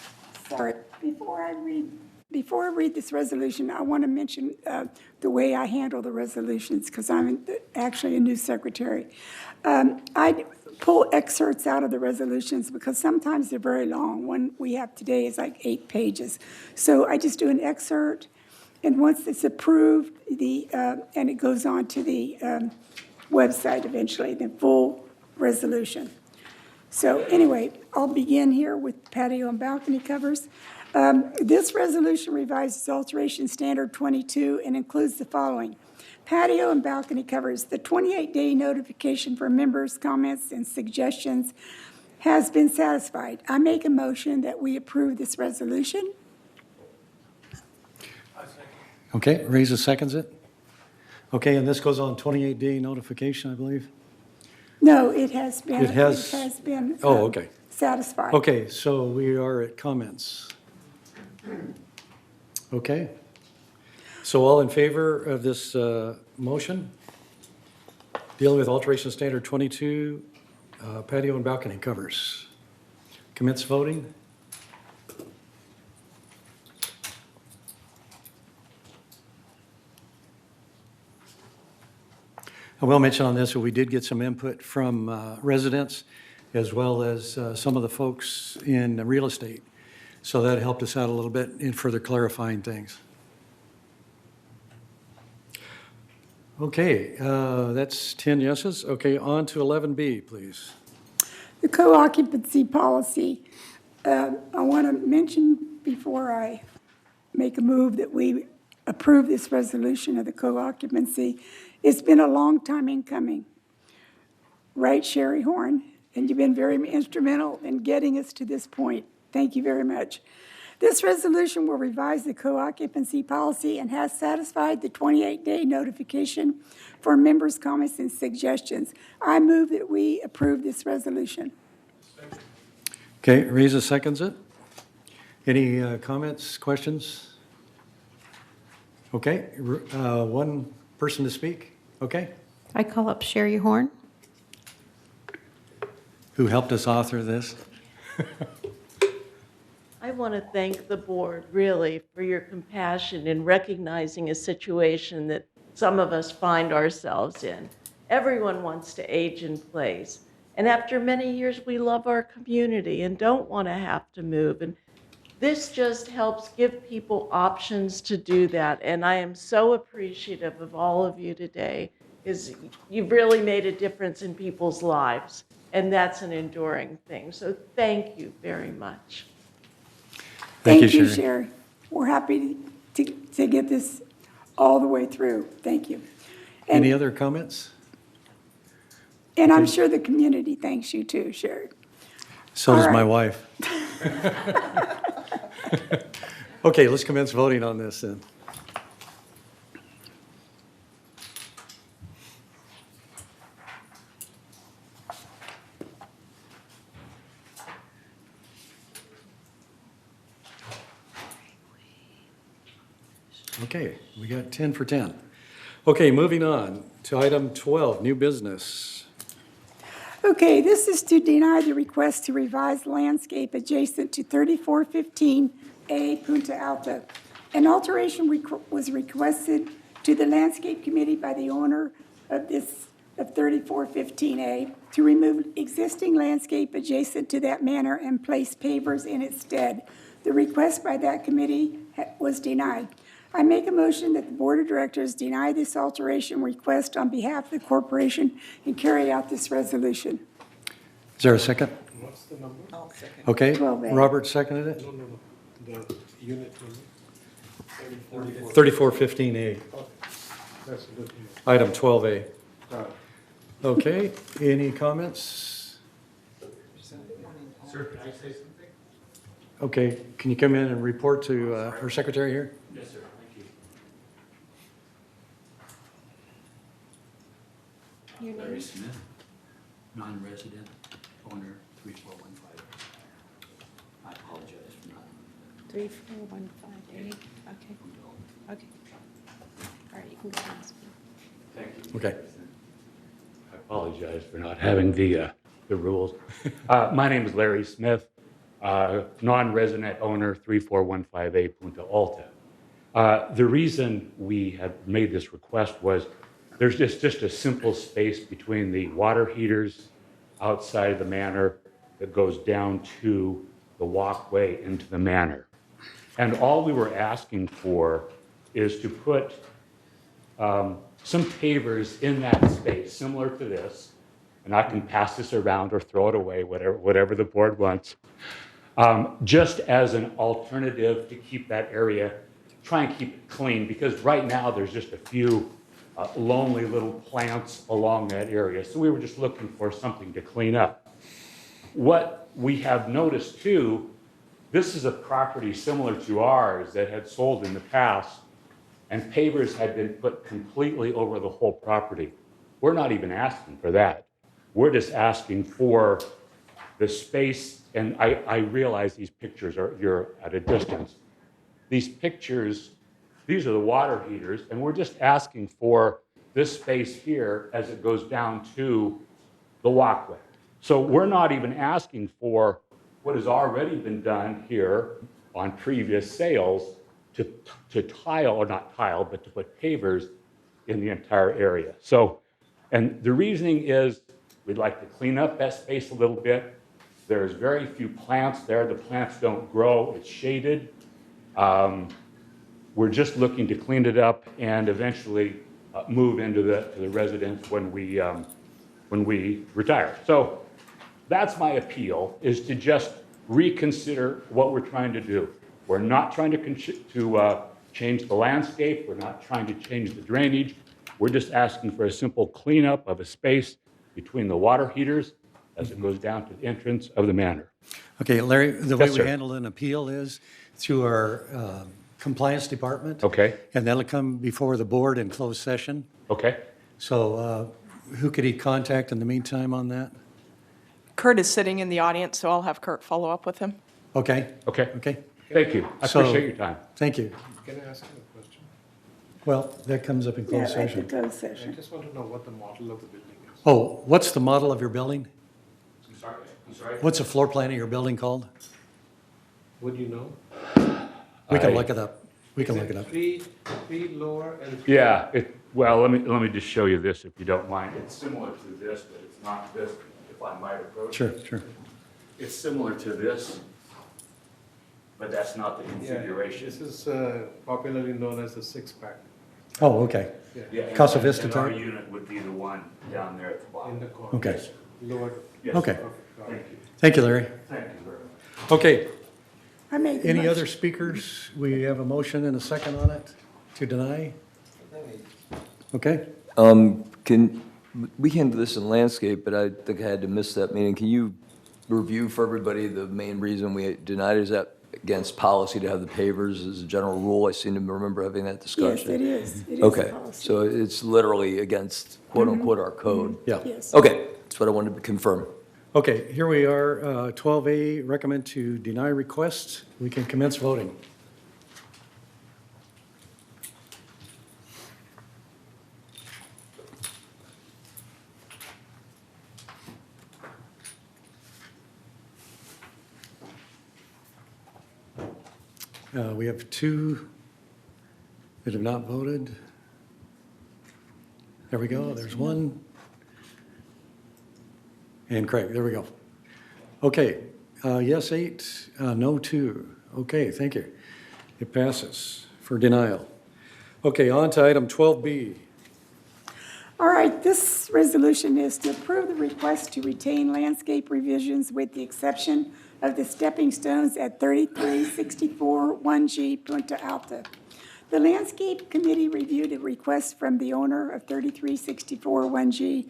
Sorry, before I read this resolution, I want to mention the way I handle the resolutions, because I'm actually a new secretary. I pull excerpts out of the resolutions because sometimes they're very long. One we have today is like 8 pages. So I just do an excerpt, and once it's approved, and it goes on to the website eventually, the full resolution. So anyway, I'll begin here with patio and balcony covers. This resolution revises alteration standard 22 and includes the following. Patio and balcony covers. The 28-day notification for members' comments and suggestions has been satisfied. I make a motion that we approve this resolution. Okay, Reza seconds it. Okay, and this goes on 28-day notification, I believe? No, it has been. It has been. Oh, okay. Satisfied. Okay, so we are at comments. Okay. So all in favor of this motion, dealing with alteration standard 22, patio and balcony covers. Commence voting. I will mention on this that we did get some input from residents as well as some of the folks in real estate. So that helped us out a little bit in further clarifying things. Okay, that's 10 yeses. Okay, on to 11B, please. The co-occupancy policy. I want to mention before I make a move that we approve this resolution of the co-occupancy. It's been a long time in coming. Right, Sherry Horn? And you've been very instrumental in getting us to this point. Thank you very much. This resolution will revise the co-occupancy policy and has satisfied the 28-day notification for members' comments and suggestions. I move that we approve this resolution. Okay, Reza seconds it. Any comments, questions? Okay, one person to speak. Okay, I call up Sherry Horn. who helped us author this? I want to thank the board, really, for your compassion in recognizing a situation that some of us find ourselves in. Everyone wants to age in place. And after many years, we love our community and don't want to have to move. And this just helps give people options to do that. And I am so appreciative of all of you today, because you've really made a difference in people's lives. And that's an enduring thing. So thank you very much. Thank you, Sherry. We're happy to get this all the way through. Thank you. And, Any other comments? and I'm sure the community thanks you too, Sherry. So All does my right. wife. Okay, let's commence voting on this then. Okay, we got 10 for 10. Okay, moving on to item 12, new business. Okay, this is to deny the request to revise landscape adjacent to 3415A Punta Alta. An alteration was requested to the Landscape Committee by the owner of 3415A to remove existing landscape adjacent to that manor and place pavers in its stead. The request by that committee was denied. I make a motion that the Board of Directors deny this alteration request on behalf of the corporation and carry out this resolution. Is there a second? What's the number? I'll second. Okay, 12A. Robert seconded it. No. The unit number? 3415A, That's a good number. item 12A. Got it. Okay, any comments? Sir, can I say something? Okay, can you come in and report to our secretary here? Yes, sir. Thank you. Larry Smith, non-resident, owner 3415. I apologize for not. 34158, okay. Okay. All right, you can go and speak. Thank you. Okay. I apologize for not having the rules. My name is Larry Smith, non-resident owner 3415A Punta Alta. The reason we have made this request was there's just a simple space between the water heaters outside of the manor that goes down to the walkway into the manor. And all we were asking for is to put some pavers in that space, similar to this, and I can pass this around or throw it away, whatever the board wants, just as an alternative to keep that area, try and keep it clean, because right now there's just a few lonely little plants along that area. So we were just looking for something to clean up. What we have noticed too, this is a property similar to ours that had sold in the past, and pavers had been put completely over the whole property. We're not even asking for that. We're just asking for the space, and I realize these pictures you're at a distance. These pictures, these are the water heaters, and we're just asking for this space here as it goes down to the walkway. So we're not even asking for what has already been done here on previous sales to tile, or not tile, but to put pavers in the entire area. So, and the reasoning is we'd like to clean up that space a little bit. There's very few plants there. The plants don't grow. It's shaded. We're just looking to clean it up and eventually move into the residence when we retire. So that's my appeal, is to just reconsider what we're trying to do. We're not trying to change the landscape. We're not trying to change the drainage. We're just asking for a simple cleanup of a space between the water heaters as it goes down to the entrance of the manor. Okay, Larry, the way Yes, we sir. handle an appeal is through our compliance department. Okay. And that'll come before the board in closed session. Okay. So who could he contact in the meantime on that? Kurt is sitting in the audience, so I'll have Kurt follow up with him. Okay. Okay. Okay. Thank you. I So- appreciate your time. Thank you. Can I ask you a question? Well, that comes up in Yeah, closed at the session. closed I session. just want to know what the model of the building is. Oh, what's the model of your building? I'm sorry. I'm sorry. What's the floor plan of your building called? Would you know? We can I- look it up. We can Is look it up. Three lower and three. Yeah. Well, let me just show you this if you don't mind. It's similar to this, but it's not this. If I might approach. Sure, it. sure. It's similar to this, but that's not the Yeah, configuration. this is popularly known as the six-pack Oh, okay. Yeah, and- Casa Vista and our type? unit would be the one down there at the bottom. in the corner. Okay. Lower. Yes. Okay. Thank you. Thank you, Larry. Thank you very much. Okay, I made the any motion. other speakers? We have a motion and a second on it to deny? Okay, We handle this in landscape, but I think I had to miss that meeting. Can you review for everybody the main reason we denied it? Is that against policy to have the pavers as a general rule? I seem to remember having that Yes, discussion. it is. It is Okay, policy. so it's literally against quote-unquote our code? yeah. Yes. Okay, that's what I wanted to confirm. Okay, here we are, 12A, recommend to deny request. We can commence voting. We have two that have not voted. There we go, there's one. And Craig, there we go. Okay, yes, 8, no, 2. Okay, thank you. It passes for denial. Okay, on to item 12B. All right, this resolution is to approve the request to retain landscape revisions with the exception of the stepping stones at 3364 1G Punta Alta. The Landscape Committee reviewed a request from the owner of 3364 1G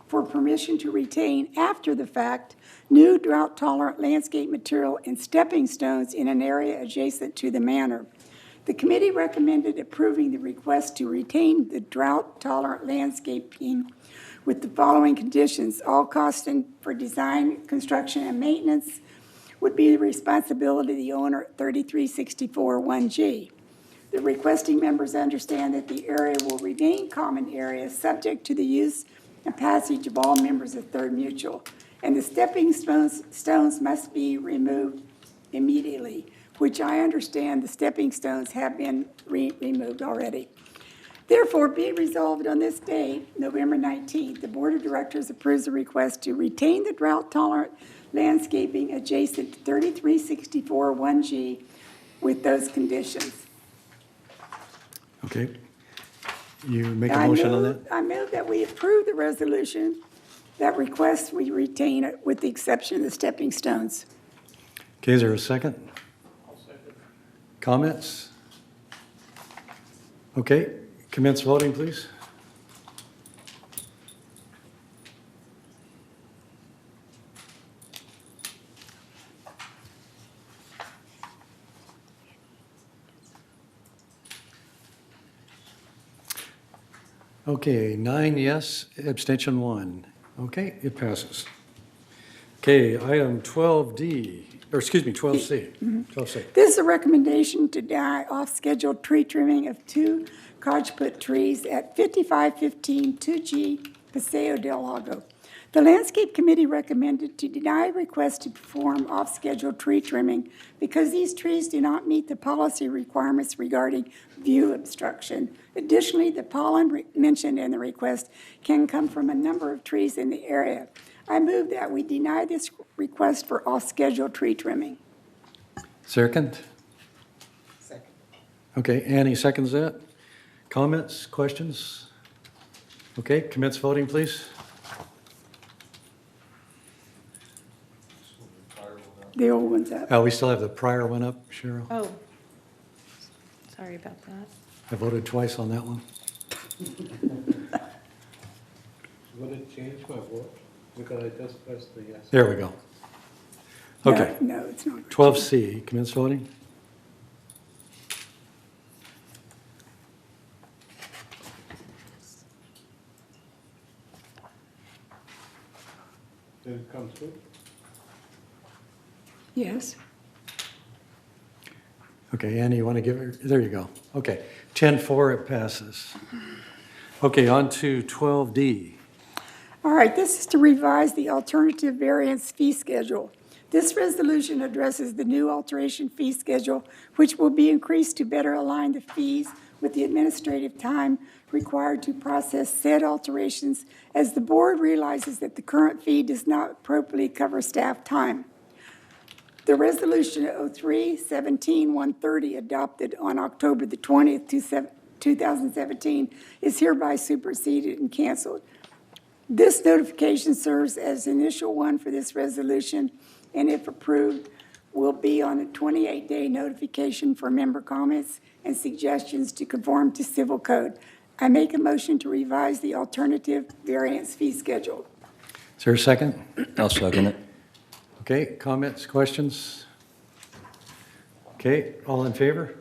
for permission to retain after the fact new drought-tolerant landscape material and stepping stones in an area adjacent to the manor. The committee recommended approving the request to retain the drought-tolerant landscaping with the following conditions. All costs for design, construction, and maintenance would be the responsibility of the owner at 3364 1G. The requesting members understand that the area will remain common area subject to the use and passage of all members of Third Mutual, and the stepping stones must be removed immediately, which I understand the stepping stones have been removed already. Therefore, be resolved on this date, November 19th, the Board of Directors approves the request to retain the drought-tolerant landscaping adjacent to 3364 1G with those conditions. Okay. You make a motion on that? I move that we approve the resolution that requests we retain it with the exception of the stepping stones. Okay, is there a second? Comments? Okay, commence voting, please. Okay, 9 yes, abstention 1. Okay, it passes. Okay, item 12D, or excuse me, 12C. 12C. This is a recommendation to deny off-schedule tree trimming of 2 codgeput trees at 5515 2G Paseo del Lago. The Landscape Committee recommended to deny request to perform off-schedule tree trimming because these trees do not meet the policy requirements regarding view obstruction. Additionally, the pollen mentioned in the request can come from a number of trees in the area. I move that we deny this request for off-schedule tree trimming. Second? Second. Okay, Annie seconds that. Comments, questions? Okay, commence voting, please. The old one's up. Oh, we still have the prior one up, Cheryl? Oh, sorry about that. I voted twice on that one. Would it change my vote? Because I just pressed the yes. There we go. Okay. No, it's not. 12C, commence voting. Did it come through? Yes. Okay, Annie, you want to give her, there you go. Okay, 10-4, it passes. Okay, on to 12D. All right, this is to revise the alternative variance fee schedule. This resolution addresses the new alteration fee schedule, which will be increased to better align the fees with the administrative time required to process said alterations, as the board realizes that the current fee does not appropriately cover staff time. The resolution 03-17-130, adopted on October the 20th, 2017, is hereby superseded and canceled. This notification serves as initial one for this resolution, and if approved, will be on a 28-day notification for member comments and suggestions to conform to civil code. I make a motion to revise the alternative variance fee schedule. Is there a second? I'll second it. Okay, comments, questions? Okay, all in favor?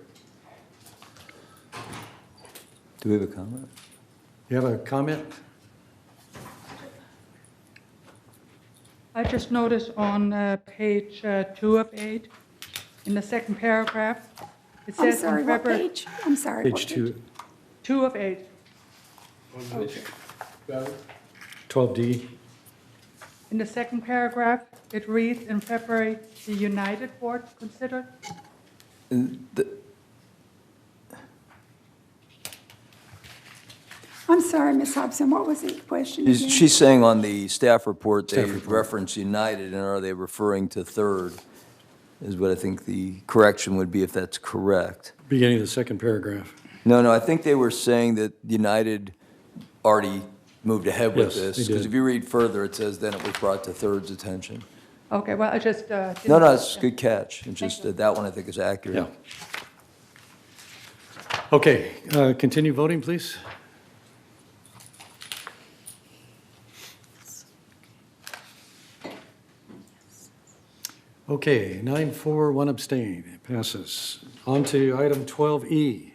Do we have a comment? You have a comment? I just noticed on page 2 of 8, in the second paragraph, it I'm says sorry, on what February page? I'm sorry. what Page 2, 2 of 8. 12D. In the second paragraph, it reads, in February, the United Board considered. I'm sorry, Ms. Hobson, what was the question again? She's saying on the staff report, they Staff report. reference United, and are they referring to Third? Is what I think the correction would be, if that's correct. Beginning of the second paragraph. No, I think they were saying that United already moved ahead with Yes, this. they Because did. if you read further, it says then it was brought to Third's attention. Okay, well, I just didn't. No, it's a good catch. It's just that one I think is accurate. Yeah. Okay, continue voting, please. Okay, 9-4, 1 abstain. It passes. On to item 12E.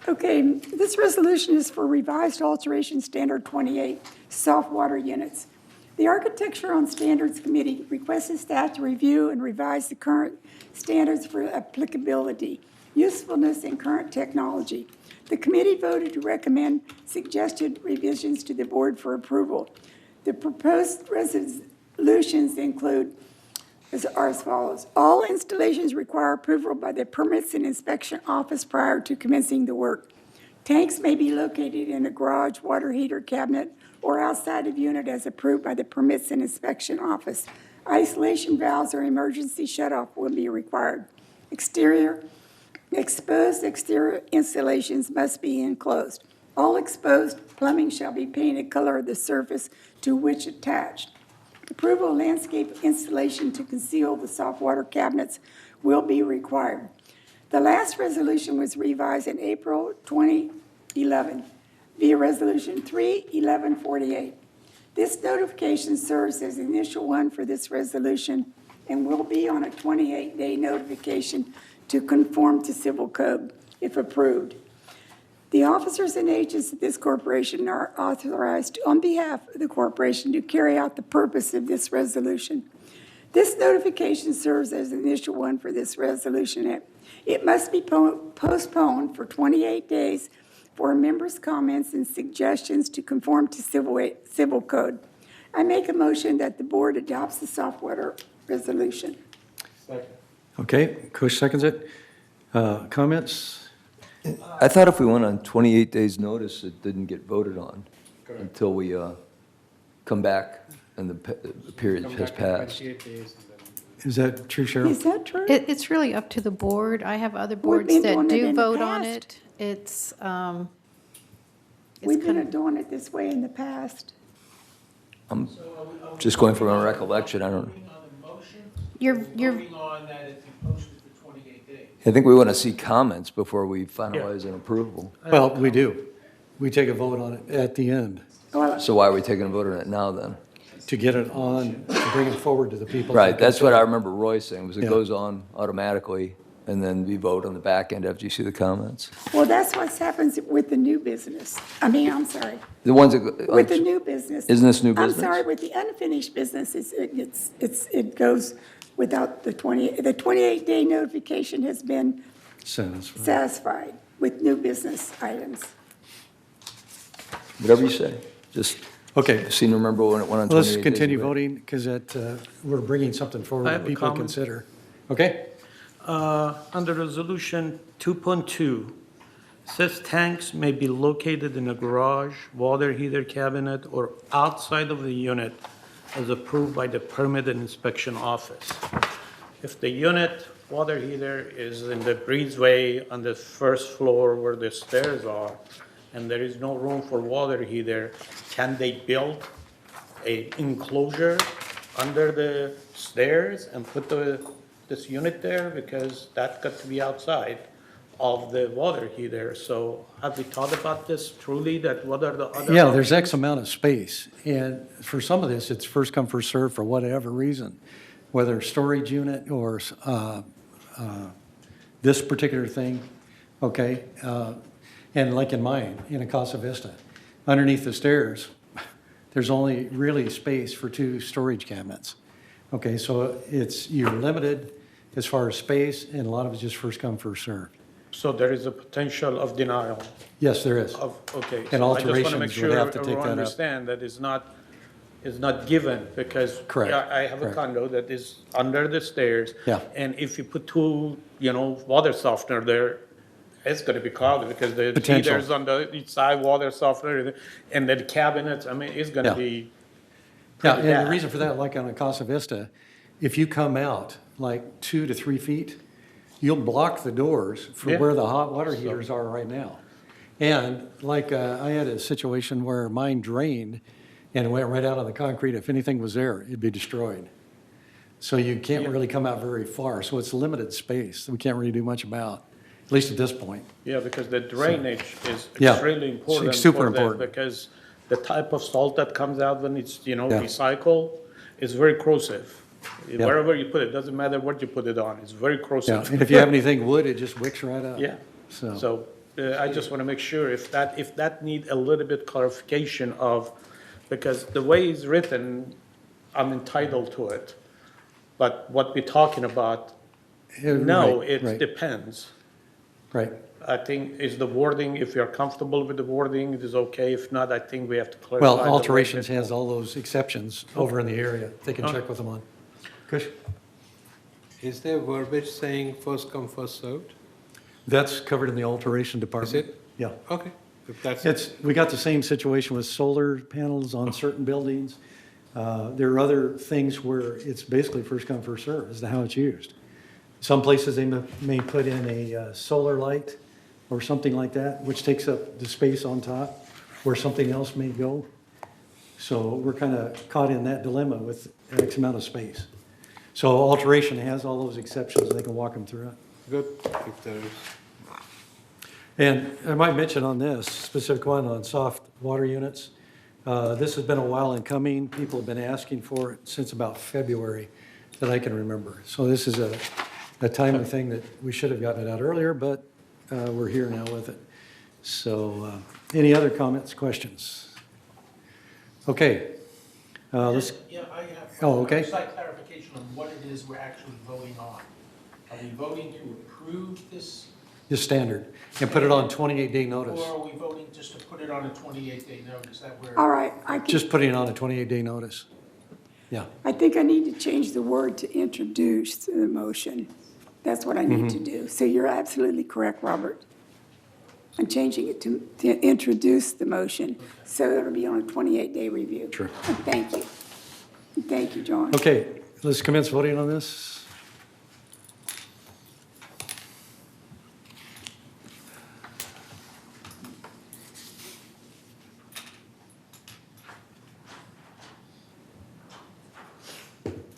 Okay, this resolution is for revised alteration standard 28, soft water units. The Architecture on Standards Committee requested staff to review and revise the current standards for applicability, usefulness, and current technology. The committee voted to recommend suggested revisions to the board for approval. The proposed resolutions include are as follows. All installations require approval by the Permits and Inspection Office prior to commencing the work. Tanks may be located in a garage, water heater cabinet, or outside of unit as approved by the Permits and Inspection Office. Isolation valves or emergency shutoff will be required. Exposed exterior installations must be enclosed. All exposed plumbing shall be painted color of the surface to which attached. Approval of landscape installation to conceal the soft water cabinets will be required. The last resolution was revised in April 2011 via Resolution 3-1148. This notification serves as the initial one for this resolution and will be on a 28-day notification to conform to civil code if approved. The officers and agents of this corporation are authorized on behalf of the corporation to carry out the purpose of this resolution. This notification serves as the initial one for this resolution. It must be postponed for 28 days for members' comments and suggestions to conform to civil code. I make a motion that the board adopts the soft water resolution. Okay, Kush seconds it. Comments? I thought if we went on 28 days' notice, it didn't get voted on until we come back and the period has passed. Is that true, Cheryl? Is that true? It's really up to the board. I have other boards been that doing it do in the vote on past. it. It's We've kind been of, doing it this way in the past. I'm just going from a recollection, I don't, you're, on that it be posted for 28 days. I think we want to see comments before we finalize an approval. Well, we do. We take a vote on it at the end So why are we taking a vote on it now, then? to get it on, to bring it forward to the people. Right, that's what I remember Roy saying, was it Yeah. goes on automatically and then we vote on the back end after you see the comments. Well, that's what happens with the new business. I'm sorry. The ones that. With the new business. Isn't this new business? I'm sorry, with the unfinished business, it goes without the 28-day notification has been satisfied with new business items. Whatever you say, just. Okay. Seem to remember when it went on 28 days. Let's continue ago. voting because we're bringing something forward I that have a people comment. consider. Okay? Under Resolution 2.2, says tanks may be located in a garage, water heater cabinet, or outside of the unit as approved by the Permit and Inspection Office. If the unit, water heater, is in the breezeway on the first floor where the stairs are, and there is no room for water heater, can they build a enclosure under the stairs and put this unit there? Because that's got to be outside of the water heater. So have we thought about this truly, that what are the other Yeah, there's options? X amount of space. And for some of this, it's first come, first served for whatever reason, whether storage unit or this particular thing, okay? And like in mine, in a Casa Vista, underneath the stairs, there's only really space for 2 storage cabinets. Okay, so you're limited as far as space, and a lot of it's just first come, first served. So there is a potential of denial. Yes, there is. Okay. And so I just want to alterations make would sure have to take everyone that up. understand that is not given, because Correct, I have a correct. condo that is under the stairs. Yeah. And if you put 2, water softener there, it's going to be clouded because the Potential. heaters on the each side, water softener, and then the cabinets, it's going to Yeah. be Yeah, pretty and bad. the reason for that, like on a Casa Vista, if you come out like 2 to 3 feet, you'll block the doors for Yeah. where the hot water heaters are right now. And like, I had a situation where mine drained and it went right out on the concrete. If anything was there, it'd be destroyed. So you can't really come out very far. So it's limited space that we can't really do much about, at least at this point. Yeah, because the drainage is Yeah, extremely it's important. super for that, important. because the type of salt that comes out when it's, Yeah. recycled is very corrosive. Yeah. Wherever you put it, doesn't matter what you put it on, it's very corrosive. Yeah, and if you have anything wood, it just wicks right up. Yeah, so I just want to make sure if that need a little bit clarification of, because the way it's written, I'm entitled to it. But what we're talking about, no, right, it right. depends. Right. I think is the wording, if you're comfortable with the wording, it is okay. If not, I think we have to clarify. Well, the alterations language. has all those exceptions over in the area. They can Okay. check with them on. Kush? Is there verbiage saying first come, first served? That's covered in the alteration department. Is it? Yeah. Okay. If that's. We got the same situation with solar panels on certain buildings. There are other things where it's basically first come, first served as to how it's used. Some places they may put in a solar light or something like that, which takes up the space on top where something else may go. So we're kind of caught in that dilemma with X amount of space. So alteration has all those exceptions, and they can walk them through it. Good, if there is. And I might mention on this specific one on soft water units, this has been a while in coming. People have been asking for it since about February that I can remember. So this is a timely thing that we should have gotten it out earlier, but we're here now with it. So any other comments, questions? Okay. Let's. Yeah, I have. Oh, okay. I'd just like clarification on what it is we're actually voting on. Are we voting to approve this, Just standard, and put it on 28-day notice. or are we voting just to put it on a 28-day notice? That we're. All right, Just putting it on a 28-day notice. Yeah. I think I need to change the word to introduce to the motion. That's what I need to do. So you're absolutely correct, Robert. I'm changing it to introduce the motion, so it'll be on a 28-day review. Sure. And thank you. And thank you, John. Okay, let's commence voting on this.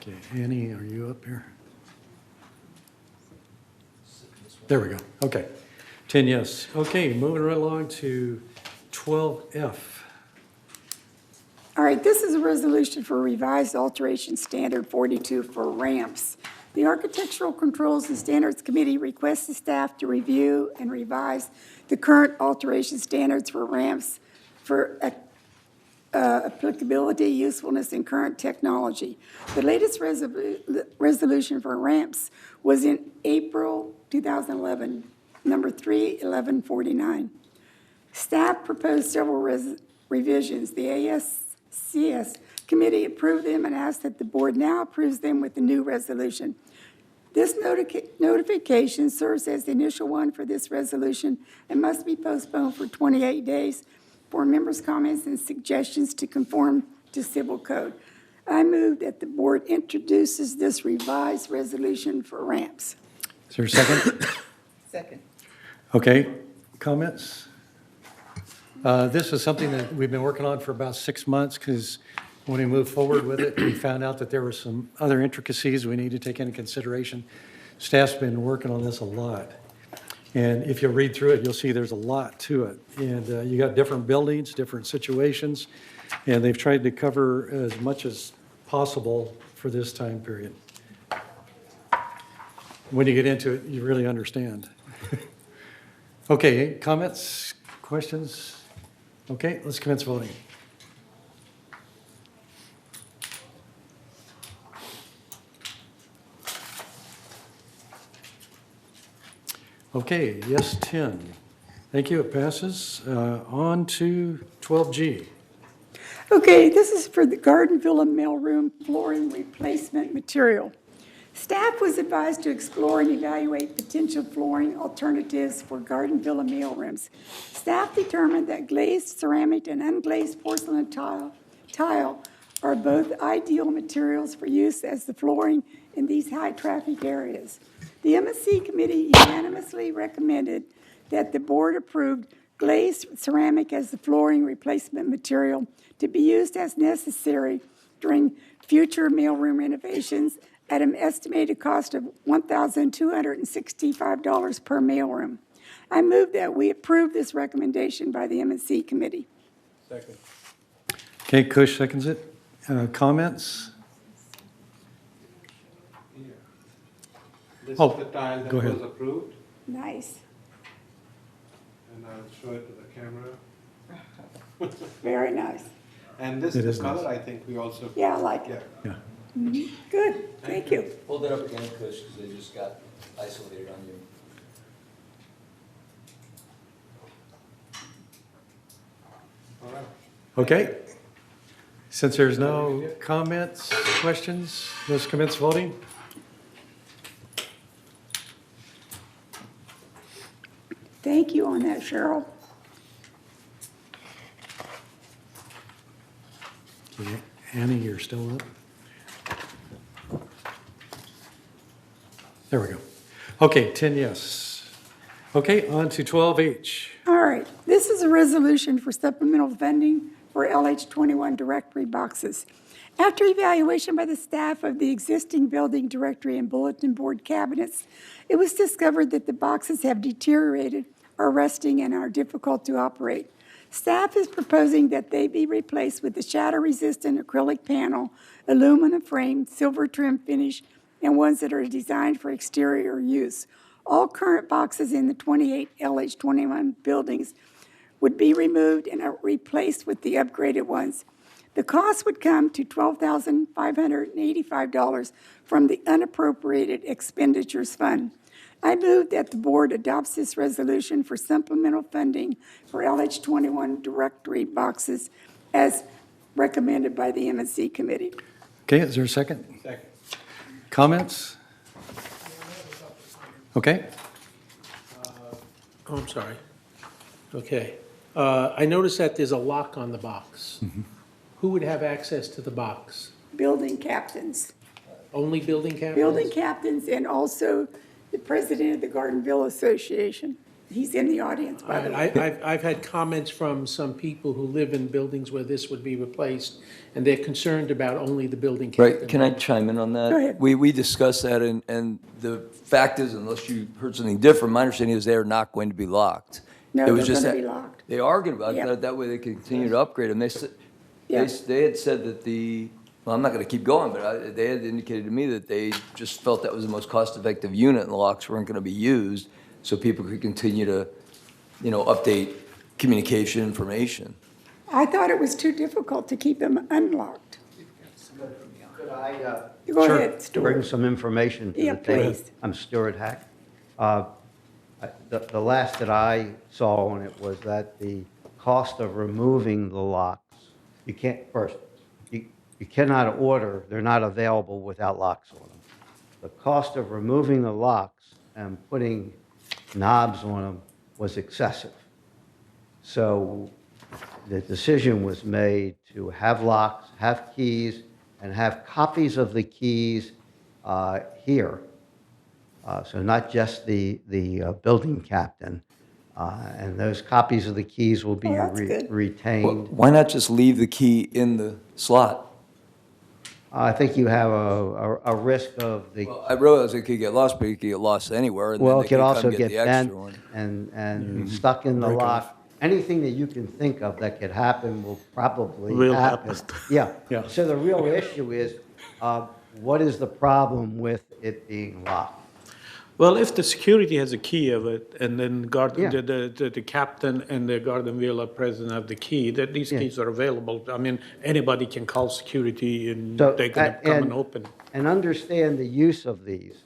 Okay, Annie, are you up here? There we go, okay. 10 yes. Okay, moving right along to 12F. All right, this is a resolution for revised alteration standard 42 for ramps The Architectural Controls and Standards Committee requests the staff to review and revise the current alteration standards for ramps for applicability, usefulness, and current technology. The latest resolution for ramps was in April 2011, number 31149. Staff proposed several revisions. The ASCS committee approved them and asked that the board now approves them with the new resolution. This notification serves as the initial one for this resolution and must be postponed for 28 days for members' comments and suggestions to conform to civil code. I move that the board introduces this revised resolution for ramps. Is there a second? Second. Okay, comments? This is something that we've been working on for about 6 months because when we moved forward with it, we found out that there were some other intricacies we need to take into consideration. Staff's been working on this a lot. And if you read through it, you'll see there's a lot to it. And you got different buildings, different situations, and they've tried to cover as much as possible for this time period. When you get into it, you really understand. Okay, comments, questions? Okay, let's commence voting. Okay, yes, 10. Thank you, it passes. On to 12G. Okay, this is for the Garden Villa mailroom flooring replacement material. Staff was advised to explore and evaluate potential flooring alternatives for Garden Villa mailrooms. Staff determined that glazed ceramic and unglazed porcelain tile are both ideal materials for use as the flooring in these high-traffic areas. The M&C committee unanimously recommended that the board approved glazed ceramic as the flooring replacement material to be used as necessary during future mailroom renovations at an estimated cost of $1,265 per mailroom. I move that we approve this recommendation by the M&C committee. Second. Okay, Kush seconds it. Comments? This Oh, is the tile that go ahead. was approved, Nice. and I'll show it to the camera. Very nice. And this, It the is color, nice. I think we also. Yeah, I like it. Yeah. Mhm. Good, thank you. Hold that up again, Kush, because they just got isolated on you. All right. Okay. Since there's no comments, questions, let's commence voting. Thank you on that, Cheryl. Okay, Annie, you're still up. There we go. Okay, 10 yes. Okay, on to 12H. All right, this is a resolution for supplemental funding for LH21 directory boxes. After evaluation by the staff of the existing building directory and bulletin board cabinets, it was discovered that the boxes have deteriorated, are rusting, and are difficult to operate. Staff is proposing that they be replaced with a shatter-resistant acrylic panel, aluminum frame, silver trim finish, and ones that are designed for exterior use. All current boxes in the 28 LH21 buildings would be removed and are replaced with the upgraded ones. The cost would come to $12,585 from the unappropriated expenditures fund. I move that the board adopts this resolution for supplemental funding for LH21 directory boxes as recommended by the M&C committee. Okay, is there a second? Second. Comments? Okay. Oh, I'm sorry. Okay. I noticed that there's a lock on the box. Who would have access to the box? Building captains. Only building captains? Building captains and also the president of the Gardenville Association. He's in the audience, by the way. I've had comments from some people who live in buildings where this would be replaced, and they're concerned about only the building captain. Right, can I chime in on that? Go ahead. We discussed that, and the fact is, unless you heard something different, my understanding is they are not going to be locked. No, It was they're just gonna that- be locked. They are going to be Yeah. locked, that way they can continue to upgrade them. Yeah. They had said that the Well, I'm not going to keep going, but they had indicated to me that they just felt that was the most cost-effective unit, and the locks weren't going to be used, so people could continue to, update communication information. I thought it was too difficult to keep them unlocked. Could I Go ahead, Stuart. bring some information to Yeah, the table? please. I'm Stuart Hack. The last that I saw on it was that the cost of removing the locks, you can't, first, you cannot order, they're not available without locks on them. The cost of removing the locks and putting knobs on them was excessive. So the decision was made to have locks, have keys, and have copies of the keys here. So not just the building captain. And those copies of the keys will be retained. Why not just leave the key in the slot? I think you have a risk of the. Well, I realize it could get lost, but it could get lost anywhere. And Well, then it they could come also get get the extra bent one. and stuck in the Break lock. off. Anything that you can think of that could happen will probably Will happen. happen. Yeah. Yeah. So the real issue is, what is the problem with it being locked? Well, if the security has a key of it, and then Yeah. the captain and the garden villa president have the key, that these Yeah. keys are available. I mean, anybody can call security and So, they can come and open. And understand the use of these.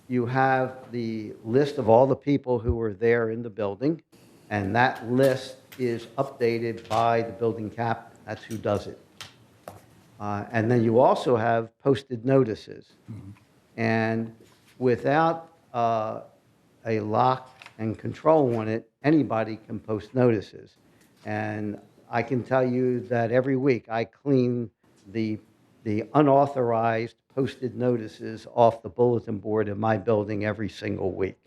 You have the list of all the people who were there in the building, and that list is updated by the building captain. That's who does it. And then you also have posted notices. And without a lock and control on it, anybody can post notices. And I can tell you that every week I clean the unauthorized posted notices off the bulletin board in my building every single week.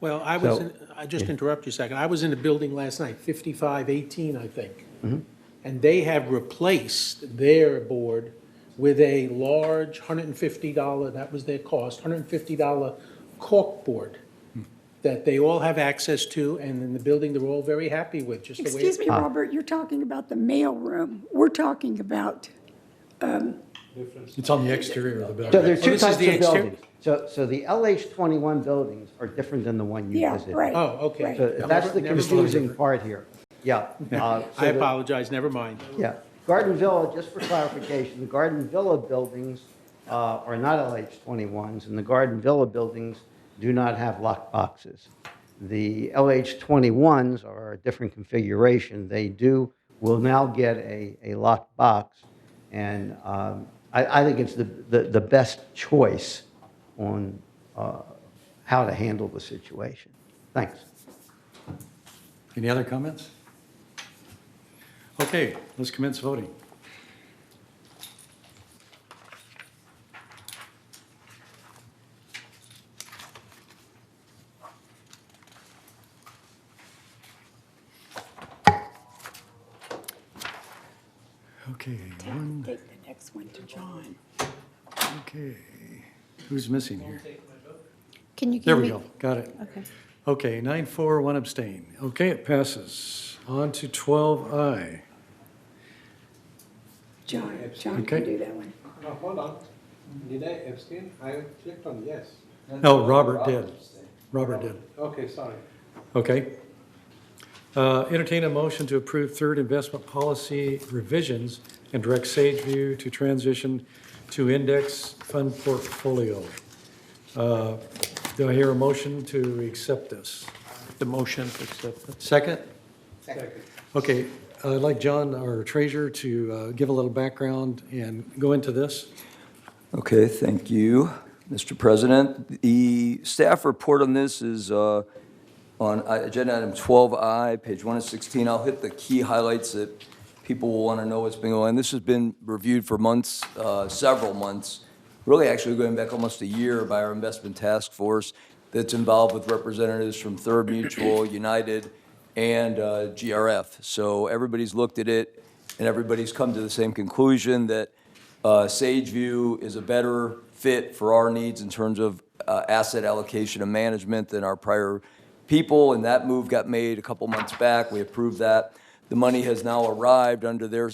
Well, So- I just interrupt you a second. I was in a building last night, 5518, I think. Mhm. And they have replaced their board with a large $150, that was their cost, $150 cork board that they all have access to, and in the building, they're all very happy with, just the way. Excuse me, Robert, you're talking about the mail room. We're talking about, It's on the exterior of the building. So there are two this is types the of exterior- buildings. So the LH21 buildings are different than the one you Yeah, visited. right. Oh, okay. So that's the Never- confusing part here. Yeah. I so the- apologize, never mind. Yeah. Garden Villa, just for clarification, the Garden Villa buildings are not LH21s, and the Garden Villa buildings do not have lock boxes. The LH21s are a different configuration. They will now get a locked box, and I think it's the best choice on how to handle the situation. Thanks. Any other comments? Okay, let's commence voting. Okay, one, take the next one to John. okay. Who's missing here? Can you give There me? we go, got it. Okay. Okay, 9-4, 1 abstain. Okay, it passes. On to 12I. John Okay. can do that one. No, hold on. Did I abstain? I clicked on yes. No, Robert did. Robert did. Okay, sorry. Okay. Entertain a motion to approve third investment policy revisions and direct Sageview to transition to index fund portfolio. Do I hear a motion to accept this? The motion to accept it. Second? Second. Okay, I'd like John, our treasurer, to give a little background and go into this. Okay, thank you, Mr. President. The staff report on this is on agenda item 12I, page 1 of 16. I'll hit the key highlights that people will want to know what's been going on. This has been reviewed for months, several months, really actually going back almost a year by our investment task force that's involved with representatives from Third Mutual, United, and GRF. So everybody's looked at it, and everybody's come to the same conclusion that Sageview is a better fit for our needs in terms of asset allocation and management than our prior people, and that move got made a couple months back. We approved that. The money has now arrived under their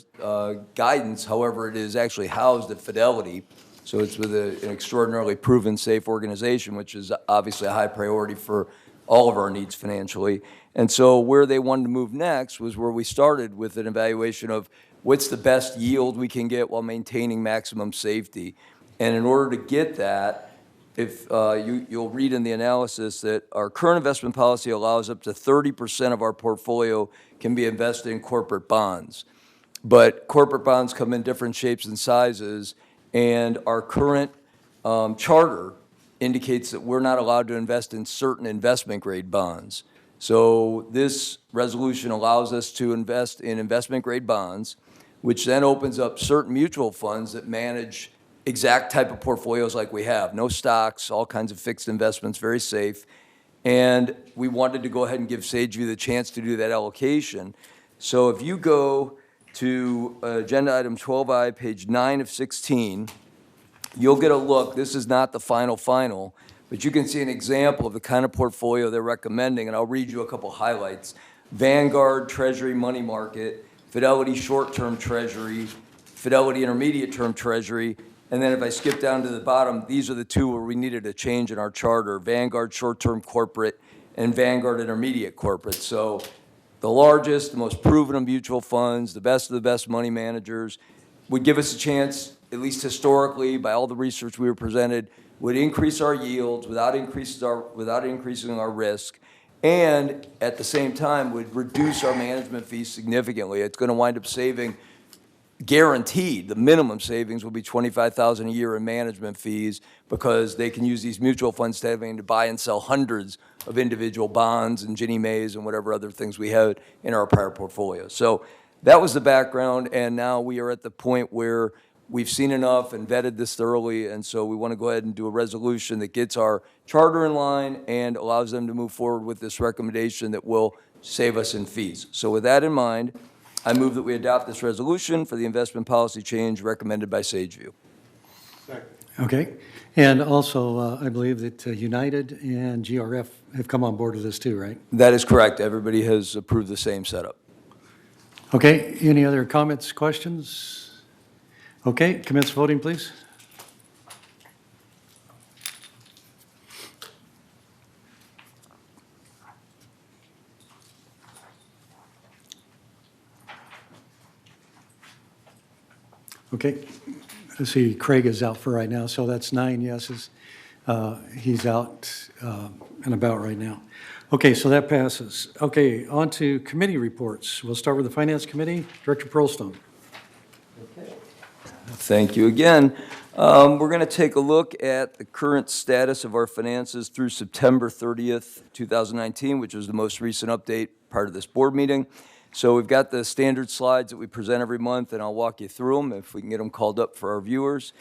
guidance. However, it is actually housed at Fidelity. So it's with an extraordinarily proven, safe organization, which is obviously a high priority for all of our needs financially. And so where they wanted to move next was where we started with an evaluation of what's the best yield we can get while maintaining maximum safety. And in order to get that, if you'll read in the analysis that our current investment policy allows up to 30% of our portfolio can be invested in corporate bonds. But corporate bonds come in different shapes and sizes, and our current charter indicates that we're not allowed to invest in certain investment-grade bonds. So this resolution allows us to invest in investment-grade bonds, which then opens up certain mutual funds that manage exact type of portfolios like we have. No stocks, all kinds of fixed investments, very safe. And we wanted to go ahead and give Sageview the chance to do that allocation. So if you go to agenda item 12I, page 9 of 16, you'll get a look. This is not the final, but you can see an example of the kind of portfolio they're recommending, and I'll read you a couple highlights. Vanguard Treasury Money Market, Fidelity Short-Term Treasury, Fidelity Intermediate Term Treasury, and then if I skip down to the bottom, these are the two where we needed a change in our charter, Vanguard Short-Term Corporate and Vanguard Intermediate Corporate. So the largest, the most proven of mutual funds, the best of the best money managers, would give us a chance, at least historically, by all the research we were presented, would increase our yields without increasing our risk, and at the same time would reduce our management fees significantly. It's going to wind up saving, guaranteed, the minimum savings will be $25,000 a year in management fees because they can use these mutual funds instead of having to buy and sell hundreds of individual bonds and Ginnie Maes and whatever other things we had in our prior portfolio. So that was the background, and now we are at the point where we've seen enough and vetted this thoroughly, and so we want to go ahead and do a resolution that gets our charter in line and allows them to move forward with this recommendation that will save us in fees. So with that in mind, I move that we adopt this resolution for the investment policy change recommended by Sageview. Okay. And also, I believe that United and GRF have come on board with this too, right? That is correct. Everybody has approved the same setup. Okay. Any other comments, questions? Okay. Commence voting, please. Okay, let's see, Craig is out for right now, so that's 9 yeses. He's out and about right now. Okay, so that passes. Okay, on to committee reports. We'll start with the Finance Committee. Director Pearlstone. Thank you again. We're going to take a look at the current status of our finances through September 30th, 2019, which was the most recent update prior to this board meeting. So we've got the standard slides that we present every month, and I'll walk you through them if we can get them called up for our viewers.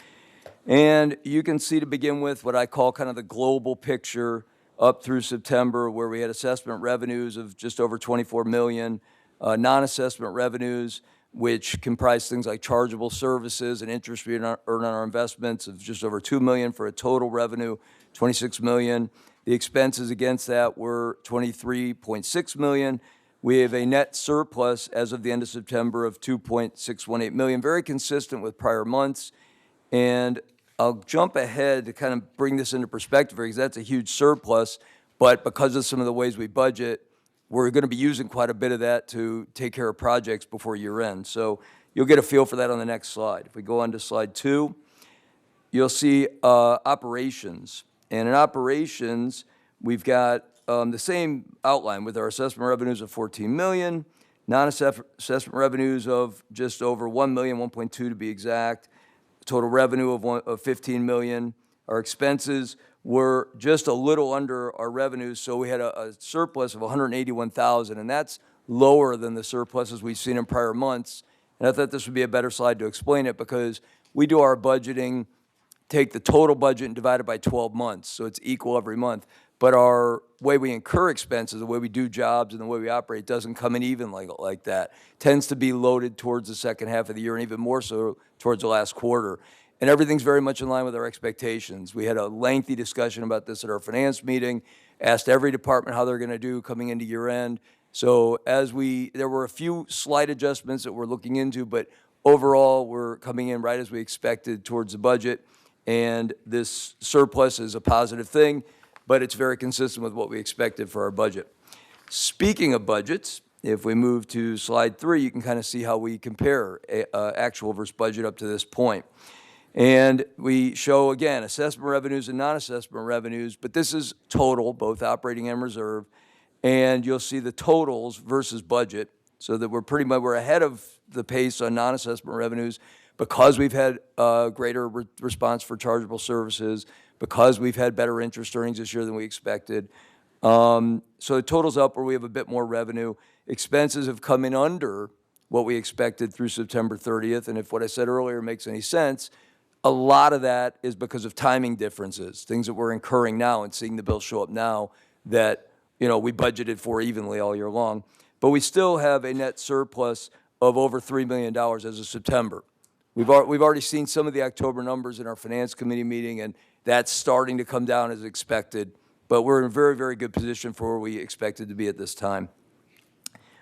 And you can see to begin with what I call kind of the global picture up through September, where we had assessment revenues of just over $24 million, non-assessment revenues, which comprise things like chargeable services and interest we earn on our investments of just over $2 million for a total revenue, $26 million. The expenses against that were $23.6 million. We have a net surplus as of the end of September of $2.618 million, very consistent with prior months. And I'll jump ahead to kind of bring this into perspective because that's a huge surplus, but because of some of the ways we budget, we're going to be using quite a bit of that to take care of projects before year end. So you'll get a feel for that on the next slide. If we go on to slide 2, you'll see operations. And in operations, we've got the same outline with our assessment revenues of $14 million, non-assessment revenues of just over $1 million, 1.2 to be exact, total revenue of $15 million. Our expenses were just a little under our revenues, so we had a surplus of $181,000, and that's lower than the surpluses we've seen in prior months. And I thought this would be a better slide to explain it because we do our budgeting, take the total budget and divide it by 12 months, so it's equal every month. But our way we incur expenses, the way we do jobs and the way we operate doesn't come in even like that. It tends to be loaded towards the second half of the year and even more so towards the last quarter. And everything's very much in line with our expectations. We had a lengthy discussion about this at our finance meeting, asked every department how they're going to do coming into year end, So there were a few slight adjustments that we're looking into, but overall, we're coming in right as we expected towards the budget. And this surplus is a positive thing, but it's very consistent with what we expected for our budget. Speaking of budgets, if we move to slide 3, you can kind of see how we compare actual versus budget up to this point. And we show, again, assessment revenues and non-assessment revenues, but this is total, both operating and reserve. And you'll see the totals versus budget, so that we're ahead of the pace on non-assessment revenues because we've had greater response for chargeable services, because we've had better interest earnings this year than we expected. So the total's up where we have a bit more revenue. Expenses have come in under what we expected through September 30th, and if what I said earlier makes any sense, a lot of that is because of timing differences, things that we're incurring now and seeing the bill show up now that we budgeted for evenly all year long. But we still have a net surplus of over $3 million as of September. We've already seen some of the October numbers in our Finance Committee meeting, and that's starting to come down as expected. But we're in a very, very good position for where we expected to be at this time.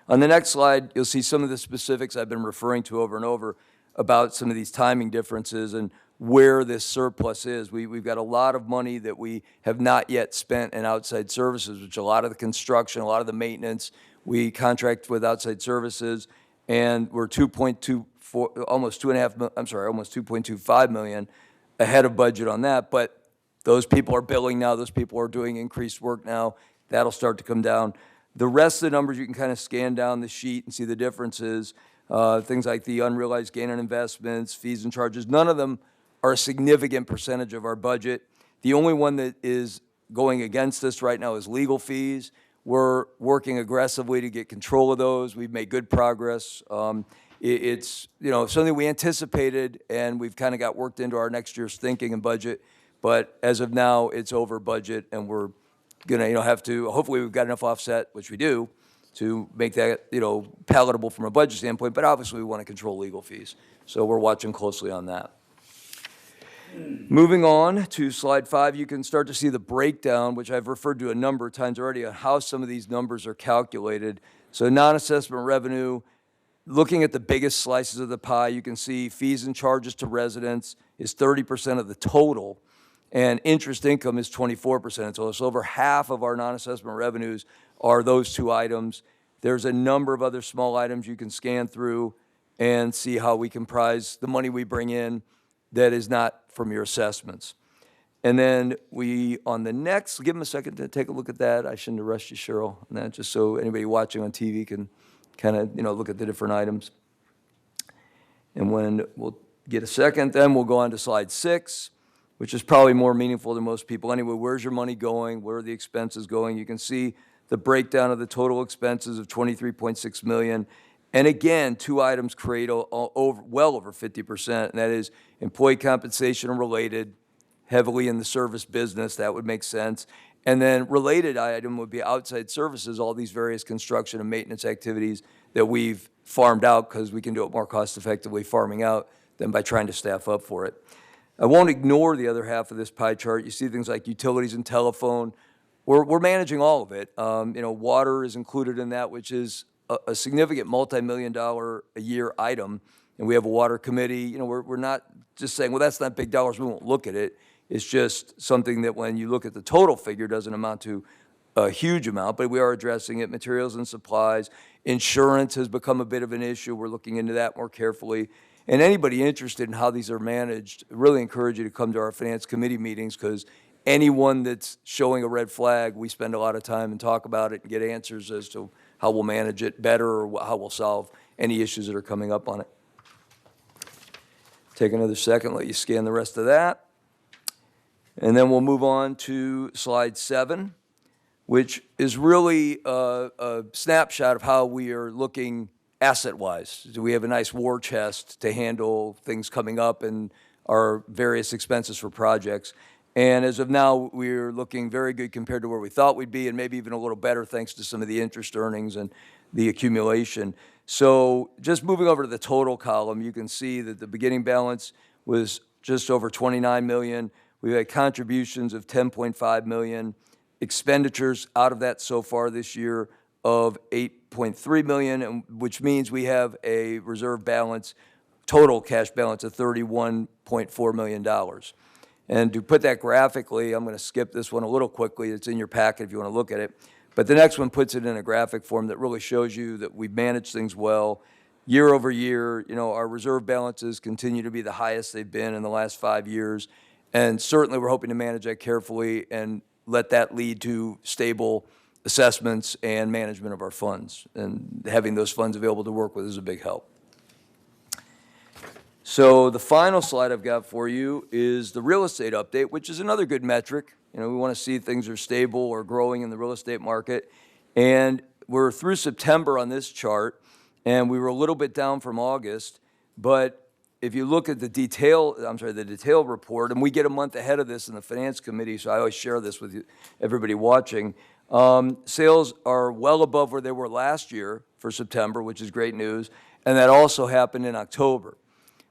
On the next slide, you'll see some of the specifics I've been referring to over and over about some of these timing differences and where this surplus is. We've got a lot of money that we have not yet spent in outside services, which a lot of the construction, a lot of the maintenance, we contract with outside services, and we're almost 2.25 million ahead of budget on that. But those people are billing now. Those people are doing increased work now. That'll start to come down. The rest of the numbers, you can kind of scan down the sheet and see the differences. Things like the unrealized gain on investments, fees and charges, none of them are a significant percentage of our budget. The only one that is going against us right now is legal fees. We're working aggressively to get control of those. We've made good progress. It's something we anticipated, and we've kind of got worked into our next year's thinking and budget. But as of now, it's over budget, and we're going to have to, hopefully we've got enough offset, which we do, to make that palatable from a budget standpoint. But obviously we want to control legal fees. So we're watching closely on that. Moving on to slide 5, you can start to see the breakdown, which I've referred to a number of times already, on how some of these numbers are calculated. So non-assessment revenue, looking at the biggest slices of the pie, you can see fees and charges to residents is 30% of the total, and interest income is 24%. So over half of our non-assessment revenues are those two items. There's a number of other small items you can scan through and see how we comprise the money we bring in that is not from your assessments. And then on the next, give them a second to take a look at that. I shouldn't have rushed you, Cheryl, on that, just so anybody watching on TV can kind of, look at the different items. And when we'll get a second, then we'll go on to slide 6, which is probably more meaningful to most people. Anyway, where's your money going? Where are the expenses going? You can see the breakdown of the total expenses of $23.6 million. And again, two items create well over 50%, and that is employee compensation and related, heavily in the service business. That would make sense. And then related item would be outside services, all these various construction and maintenance activities that we've farmed out because we can do it more cost effectively farming out than by trying to staff up for it. I won't ignore the other half of this pie chart. You see things like utilities and telephone. We're managing all of it. Water is included in that, which is a significant multi-million-dollar a year item, and we have a water committee. We're not just saying, well, that's not big dollars, we won't look at it. It's just something that when you look at the total figure doesn't amount to a huge amount, but we are addressing it. Materials and supplies. Insurance has become a bit of an issue. We're looking into that more carefully. And anybody interested in how these are managed, I really encourage you to come to our Finance Committee meetings, because anyone that's showing a red flag, we spend a lot of time and talk about it and get answers as to how we'll manage it better or how we'll solve any issues that are coming up on it. Take another second, let you scan the rest of that. And then we'll move on to slide 7, which is really a snapshot of how we are looking asset-wise. Do we have a nice war chest to handle things coming up and our various expenses for projects? And as of now, we're looking very good compared to where we thought we'd be, and maybe even a little better thanks to some of the interest earnings and the accumulation. So just moving over to the total column, you can see that the beginning balance was just over 29 million. We've had contributions of 10.5 million. Expenditures out of that so far this year of 8.3 million, which means we have a reserve balance, total cash balance of $31.4 million. And to put that graphically, I'm going to skip this one a little quickly. It's in your packet if you want to look at it. But the next one puts it in a graphic form that really shows you that we've managed things well. Year over year, our reserve balances continue to be the highest they've been in the last 5 years. And certainly we're hoping to manage that carefully and let that lead to stable assessments and management of our funds. And having those funds available to work with is a big help. So the final slide I've got for you is the real estate update, which is another good metric. We want to see things are stable or growing in the real estate market. And we're through September on this chart, and we were a little bit down from August. But if you look at the detail report, and we get a month ahead of this in the Finance Committee, so I always share this with you, everybody watching. Sales are well above where they were last year for September, which is great news. And that also happened in October.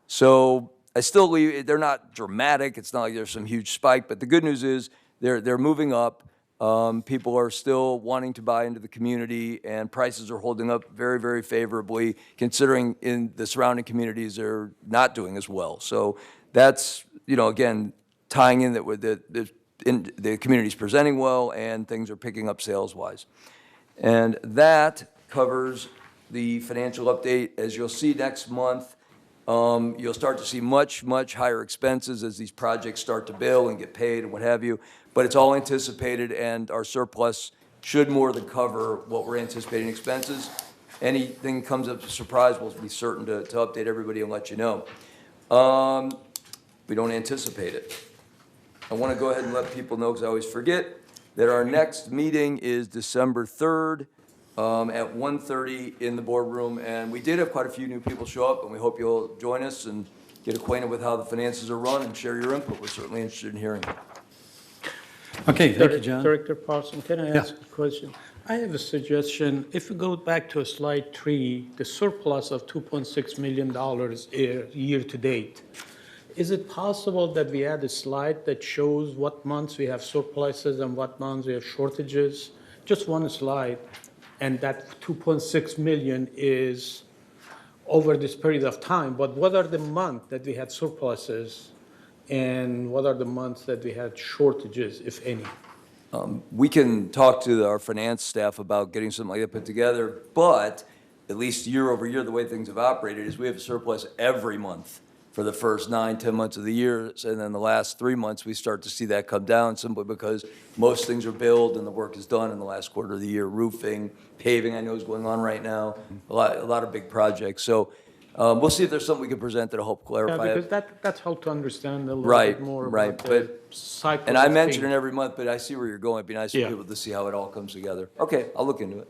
So I still leave, they're not dramatic. It's not like there's some huge spike, but the good news is they're moving up. People are still wanting to buy into the community, and prices are holding up very, very favorably, considering in the surrounding communities they're not doing as well. So that's, again, tying in that with the community's presenting well and things are picking up sales-wise. And that covers the financial update. As you'll see next month, you'll start to see much, much higher expenses as these projects start to bill and get paid and what have you. But it's all anticipated, and our surplus should more than cover what we're anticipating expenses. Anything comes up as a surprise, we'll be certain to update everybody and let you know. We don't anticipate it. I want to go ahead and let people know, because I always forget, that our next meeting is December 3rd. At 1:30 in the boardroom, and we did have quite a few new people show up, and we hope you'll join us and get acquainted with how the finances are run and share your input. We're certainly interested in hearing it. Okay, thank you, John. Director Parson, can I ask a question? I have a suggestion. If you go back to slide 3, the surplus of $2.6 million year to date, is it possible that we add a slide that shows what months we have surpluses and what months we have shortages? Just one slide. And that 2.6 million is over this period of time. But what are the months that we had surpluses, and what are the months that we had shortages, if any? We can talk to our finance staff about getting something like that put together, but at least year over year, the way things have operated is we have a surplus every month for the first 9, 10 months of the year, and then the last 3 months, we start to see that come down simply because most things are billed and the work is done in the last quarter of the year. Roofing, paving, I know is going on right now, a lot of big projects. So we'll see if there's something we can present that'll help clarify Yeah, it. because that's helped to understand a little bit more about the cycle. And I of mention it things. every month, but I see where you're going. It'd be nice for people to see how it all comes together. Okay, I'll look into it.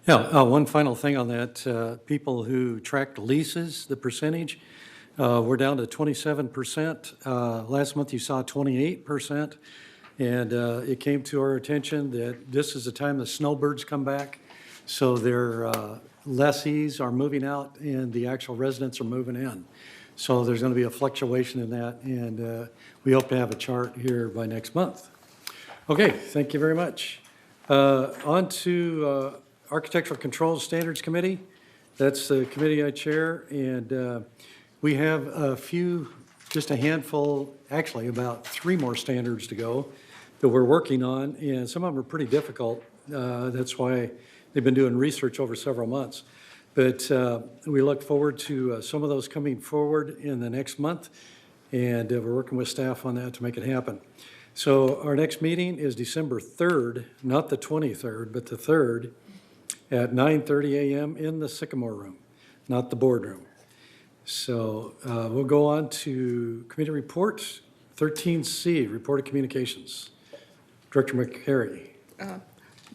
Yeah, one final thing on that. People who track leases, the percentage, we're down to 27%. Last month you saw 28%. And it came to our attention that this is the time the snowbirds come back. So their lessees are moving out and the actual residents are moving in. So there's going to be a fluctuation in that. And we hope to have a chart here by next month. Okay, thank you very much. On to Architectural Controls Standards Committee. That's the committee I chair. And we have just a handful, actually about 3 more standards to go that we're working on, and some of them are pretty difficult. That's why they've been doing research over several months. But we look forward to some of those coming forward in the next month, and we're working with staff on that to make it happen. So our next meeting is December 3rd, not the 23rd, but the 3rd at 9:30 a.m. in the Sycamore Room, not the boardroom. So we'll go on to committee reports. 13C, Report of Communications. Director McCary.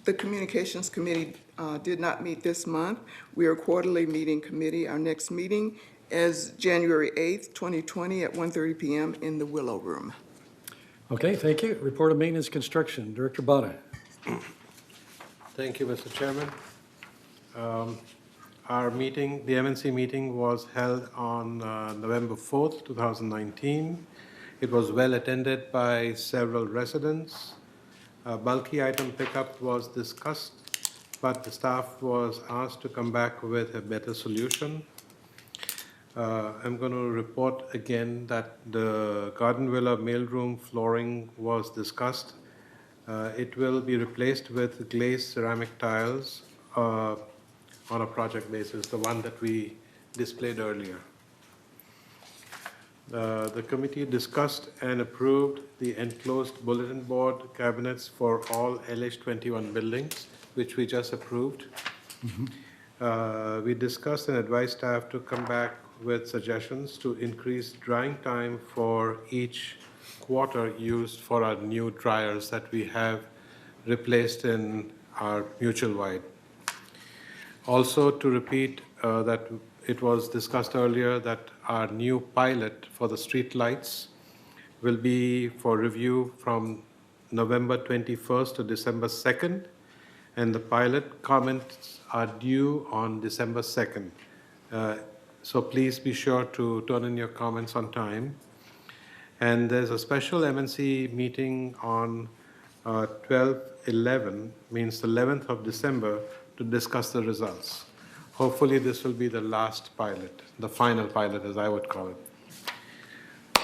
The Communications Committee did not meet this month. We are a quarterly meeting committee. Our next meeting is January 8th, 2020 at 1:30 p.m. in the Willow Room. Okay, thank you. Report of Maintenance Construction. Director Bada. Thank you, Mr. Chairman. Our meeting, the MNC meeting, was held on November 4th, 2019. It was well attended by several residents. Bulky item pickup was discussed. but the staff was asked to come back with a better solution. I'm going to report again that the Garden Villa mailroom flooring was discussed. It will be replaced with glazed ceramic tiles on a project basis, the one that we displayed earlier. The committee discussed and approved the enclosed bulletin board cabinets for all LH21 buildings, which we just approved. We discussed and advised staff to come back with suggestions to increase drying time for each quarter used for our new dryers that we have replaced in our mutual wide. Also, to repeat that it was discussed earlier that our new pilot for the street lights will be for review from November 21st to December 2nd, and the pilot comments are due on December 2nd. So please be sure to turn in your comments on time. And there's a special MNC meeting on 12/11, means the 11th of December, to discuss the results. Hopefully this will be the last pilot, the final pilot as I would call it.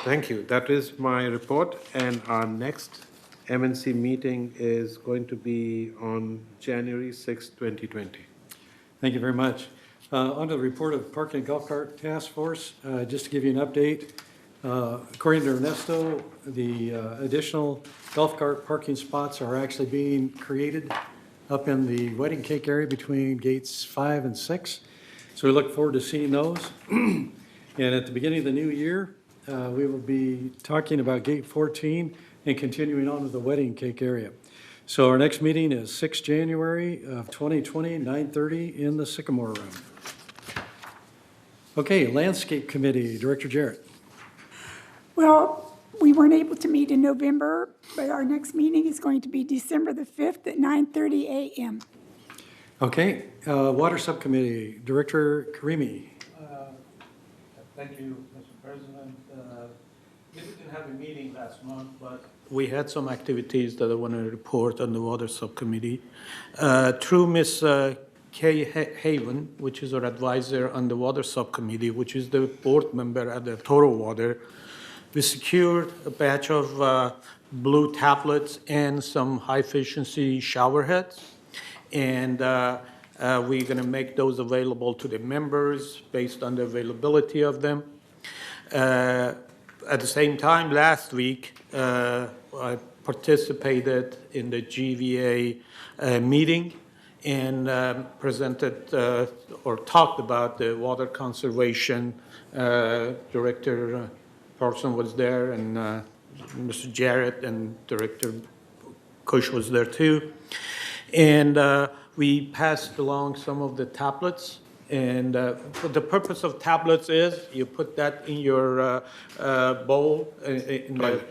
Thank you. That is my report, and our next MNC meeting is going to be on January 6, 2020. Thank you very much. On to the report of Parking and Golf Cart Task Force. Just to give you an update, according to Ernesto, the additional golf cart parking spots are actually being created up in the wedding cake area between gates 5 and 6. So we look forward to seeing those. And at the beginning of the new year, we will be talking about gate 14 and continuing on to the wedding cake area. So our next meeting is 6 January of 2020, 9:30 in the Sycamore Room. Okay, Landscape Committee, Director Jarrett. Well, we weren't able to meet in November, but our next meeting is going to be December the 5th at 9:30 a.m. Okay, Water Subcommittee, Director Karimi. Thank you, Mr. President. We didn't have a meeting last month, but we had some activities that I want to report on the Water Subcommittee. Through Ms. Kay Haven, which is our advisor on the Water Subcommittee, which is the board member at the Total Water, we secured a batch of blue tablets and some high-efficiency shower heads. And we're going to make those available to the members based on the availability of them. At the same time, last week, I participated in the GVA meeting and presented or talked about the water conservation. Director Parson was there, and Mr. Jarrett and Director Kush was there too. And we passed along some of the tablets. And the purpose of tablets is you put that in your bowl, in the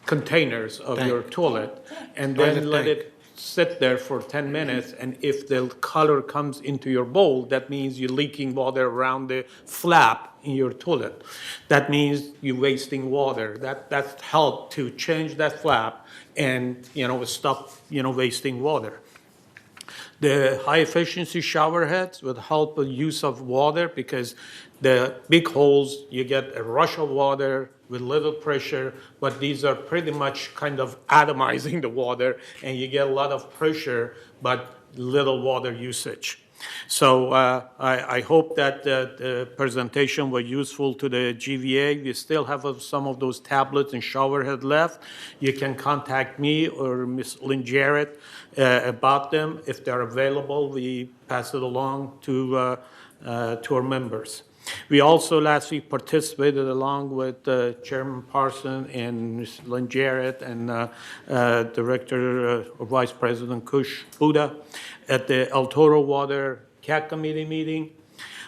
containers of your toilet, and then let it sit there for 10 minutes. And if the color comes into your bowl, that means you're leaking water around the flap in your toilet. That means you're wasting water. That's helped to change that flap and, stop, wasting water. The high-efficiency shower heads would help the use of water because the big holes, you get a rush of water with little pressure, but these are pretty much kind of atomizing the water, and you get a lot of pressure, but little water usage. So I hope that the presentation was useful to the GVA. We still have some of those tablets and shower head left. You can contact me or Ms. Lynn Jarrett about them. If they're available, we pass it along to our members. We also last week participated along with Chairman Parson and Ms. Lynn Jarrett and Director or Vice President Kush Buddha at the El Toro Water CAT Committee meeting.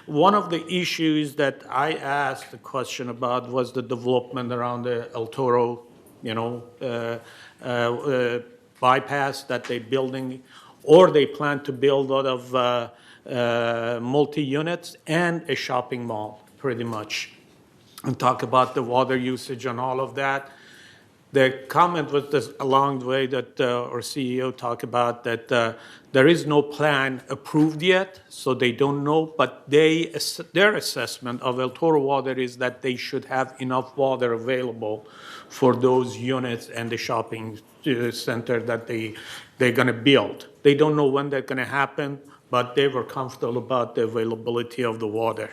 One of the issues that I asked a question about was the development around the El Toro, bypass that they're building, or they plan to build out of multi-units and a shopping mall, pretty much, and talk about the water usage and all of that. The comment was this along the way that our CEO talked about that there is no plan approved yet, so they don't know, but their assessment of El Toro Water is that they should have enough water available for those units and the shopping center that they're going to build. They don't know when that's going to happen, but they were comfortable about the availability of the water.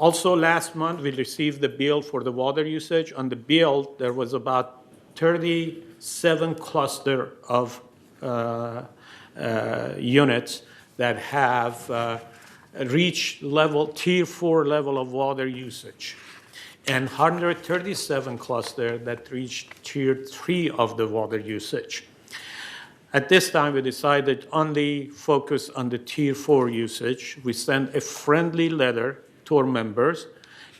Also, last month, we received the bill for the water usage. On the bill, there was about 37 cluster of units that have reached Tier 4 level of water usage, and 137 cluster that reached Tier 3 of the water usage. At this time, we decided only focus on the Tier 4 usage. We sent a friendly letter to our members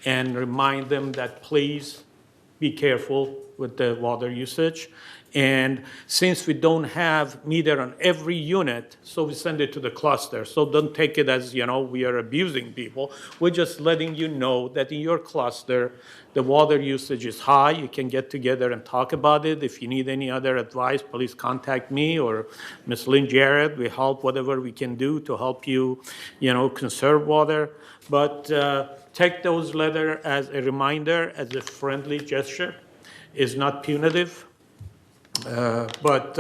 and remind them that please be careful with the water usage. And since we don't have meter on every unit, so we send it to the cluster. So don't take it as, we are abusing people. We're just letting you know that in your cluster, the water usage is high. You can get together and talk about it. If you need any other advice, please contact me or Ms. Lynn Jarrett. We help whatever we can do to help you, conserve water. But take those letters as a reminder, as a friendly gesture. It's not punitive. But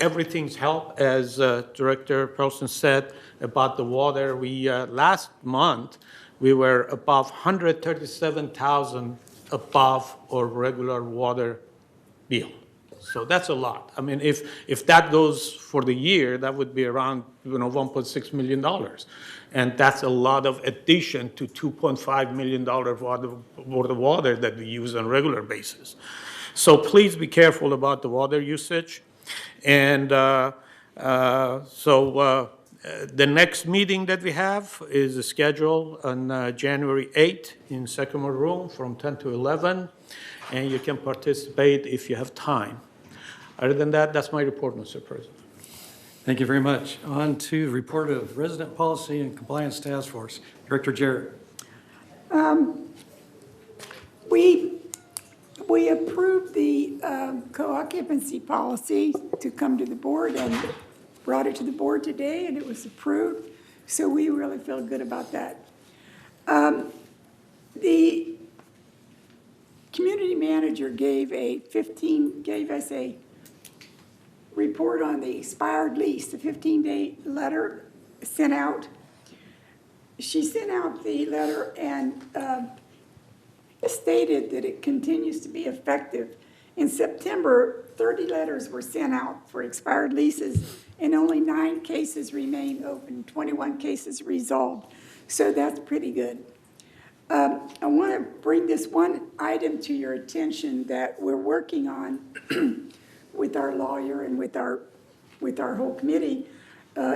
everything's helped, as Director Perlson said about the water. We last month we were above 137,000 above our regular water bill. So that's a lot. I mean, if that goes for the year, that would be around $1.6 million, and that's a lot of addition to $2.5 million worth of water that we use on a regular basis. So please be careful about the water usage. And the next meeting that we have is scheduled on January 8th in Sycamore Room from 10 to 11. And you can participate if you have time. Other than that, that's my report, Mr. President. Thank you very much. On to the report of Resident Policy and Compliance Task Force. Director Jarrett. We approved the co-occupancy policy to come to the board and brought it to the board today, and it was approved. So we really feel good about that. The community manager gave us a report on the expired lease, the 15-day letter sent out. She sent out the letter and stated that it continues to be effective. In September, 30 letters were sent out for expired leases, and only 9 cases remain open, 21 cases resolved. So that's pretty good. I want to bring this one item to your attention that we're working on with our lawyer and with our whole committee,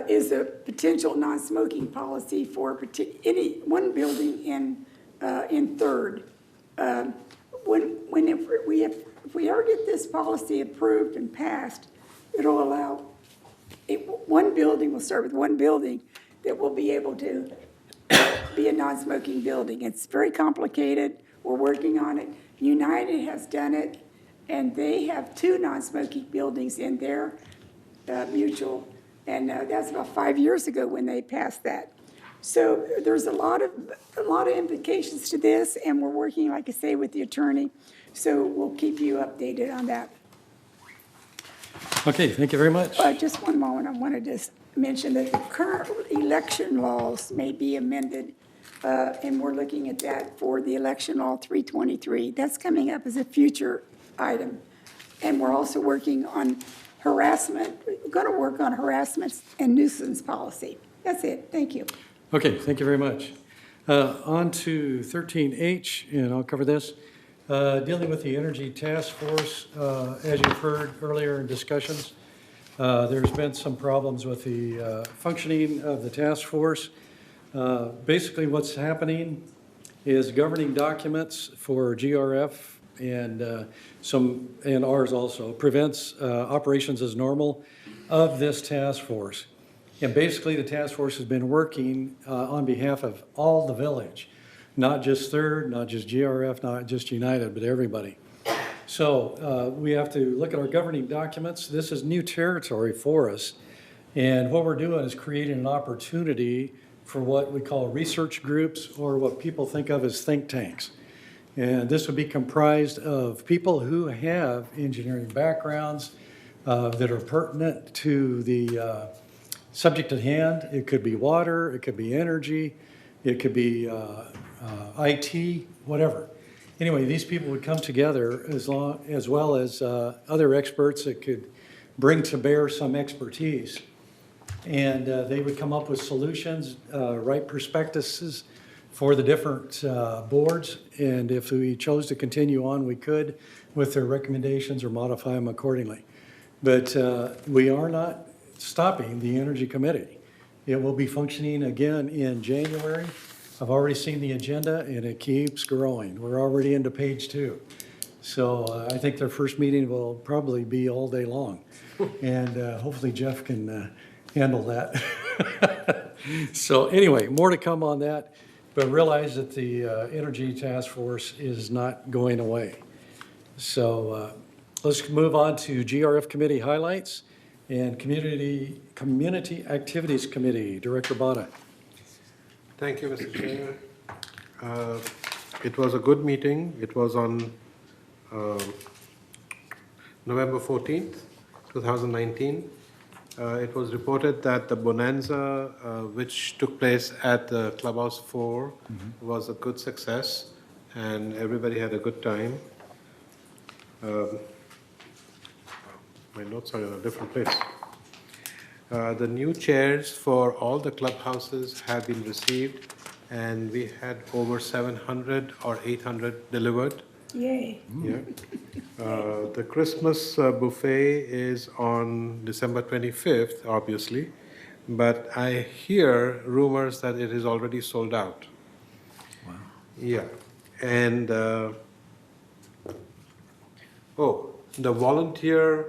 is a potential non-smoking policy for one building in Third. If we ever get this policy approved and passed, it'll allow one building. We'll start with one building that will be able to be a non-smoking building. It's very complicated. We're working on it. United has done it, and they have 2 non-smoking buildings in their mutual, and that's about 5 years ago when they passed that. So there's a lot of implications to this, and we're working, like I say, with the attorney. So we'll keep you updated on that. Okay, thank you very much. Just one moment. I wanted to mention that the current election laws may be amended, and we're looking at that for the election law 323. That's coming up as a future item. And we're also working on harassment. We're going to work on harassment and nuisance policy. That's it. Thank you. Okay, thank you very much. On to 13H, and I'll cover this. Dealing with the Energy Task Force, as you've heard earlier in discussions, there's been some problems with the functioning of the task force. Basically, what's happening is governing documents for GRF and ours also prevents operations as normal of this task force. And basically, the task force has been working on behalf of all the village, not just Third, not just GRF, not just United, but everybody. So we have to look at our governing documents. This is new territory for us. And what we're doing is creating an opportunity for what we call research groups, or what people think of as think tanks. And this would be comprised of people who have engineering backgrounds that are pertinent to the subject at hand. It could be water, it could be energy, it could be IT, whatever. Anyway, these people would come together as well as other experts that could bring to bear some expertise. And they would come up with solutions, write prospectuses for the different boards. And if we chose to continue on, we could with their recommendations or modify them accordingly. But we are not stopping the Energy Committee. It will be functioning again in January. I've already seen the agenda, and it keeps growing. We're already into page 2. So I think their first meeting will probably be all day long. And hopefully Jeff can handle that. So anyway, more to come on that, but realize that the Energy Task Force is not going away. So let's move on to GRF Committee highlights and Community Activities Committee. Director Bada. Thank you, Mr. Chair. It was a good meeting. It was on November 14th, 2019. It was reported that the bonanza, which took place at the Clubhouse 4, was a good success, and everybody had a good time. My notes are in a different place. The new chairs for all the clubhouses have been received, and we had over 700 or 800 delivered. Yay. Yeah. The Christmas buffet is on December 25th, obviously, but I hear rumors that it is already sold out. Wow. Yeah. And, the volunteer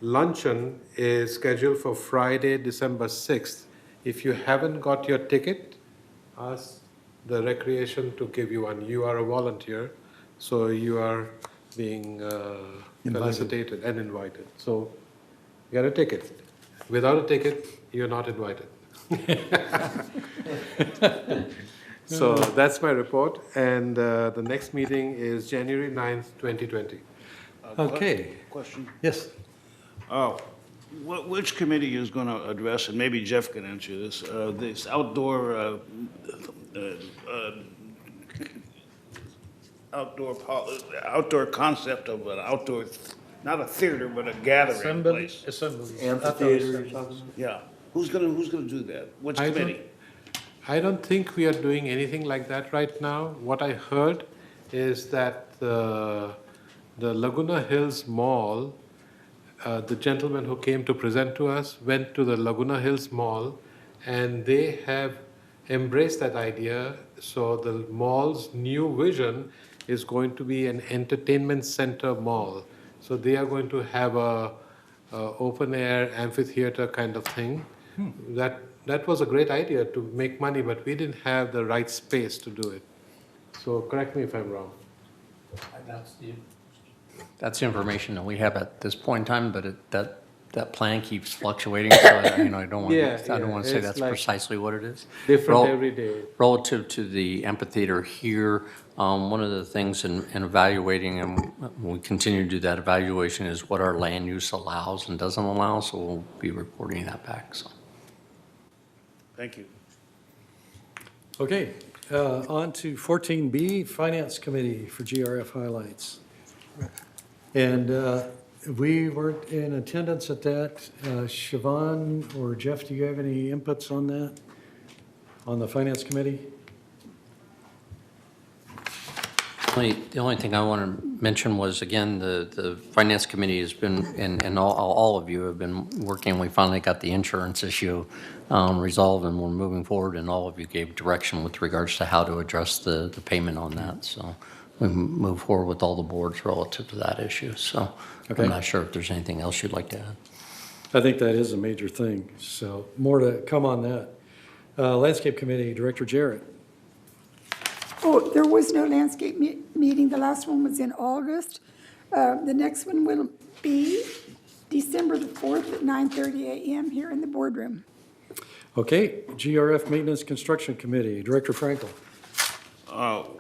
luncheon is scheduled for Friday, December 6th. If you haven't got your ticket, ask the recreation to give you one. You are a volunteer, so you are being felicitated and invited. So get a ticket. Without a ticket, you're not invited. So that's my report, and the next meeting is January 9th, 2020. Okay. Question? Yes. Which committee is going to address, and maybe Jeff can answer this outdoor outdoor concept of an outdoor, not a theater, but a gathering place. Amphitheater. Yeah. Who's gonna do that? Which committee? I don't think we are doing anything like that right now. What I heard is that the Laguna Hills Mall, the gentleman who came to present to us went to the Laguna Hills Mall, and they have embraced that idea. So the mall's new vision is going to be an entertainment center mall. So they are going to have a open air amphitheater kind of thing. That was a great idea to make money, but we didn't have the right space to do it. So correct me if I'm wrong. That's the information that we have at this point in time, but that plan keeps fluctuating, so I don't want to say it's that's like precisely what it is. different every day. Relative to the amphitheater here, one of the things in evaluating, and we continue to do that evaluation, is what our land use allows and doesn't allow, so we'll be reporting that back. So. Thank you. Okay, on to 14B, Finance Committee for GRF highlights. And we weren't in attendance at that. Siobhan or Jeff, do you have any inputs on that, on the Finance Committee? The only thing I want to mention was, again, the Finance Committee has been, and all of you have been working. We finally got the insurance issue resolved, and we're moving forward, and all of you gave direction with regards to how to address the payment on that. So we move forward with all the boards relative to that issue. So Okay. I'm not sure if there's anything else you'd like to add. I think that is a major thing, so more to come on that. Landscape Committee, Director Jarrett. Oh, there was no landscape meeting. The last one was in August. The next one will be December the 4th at 9:30 a.m. here in the boardroom. Okay, GRF Maintenance Construction Committee, Director Frankel.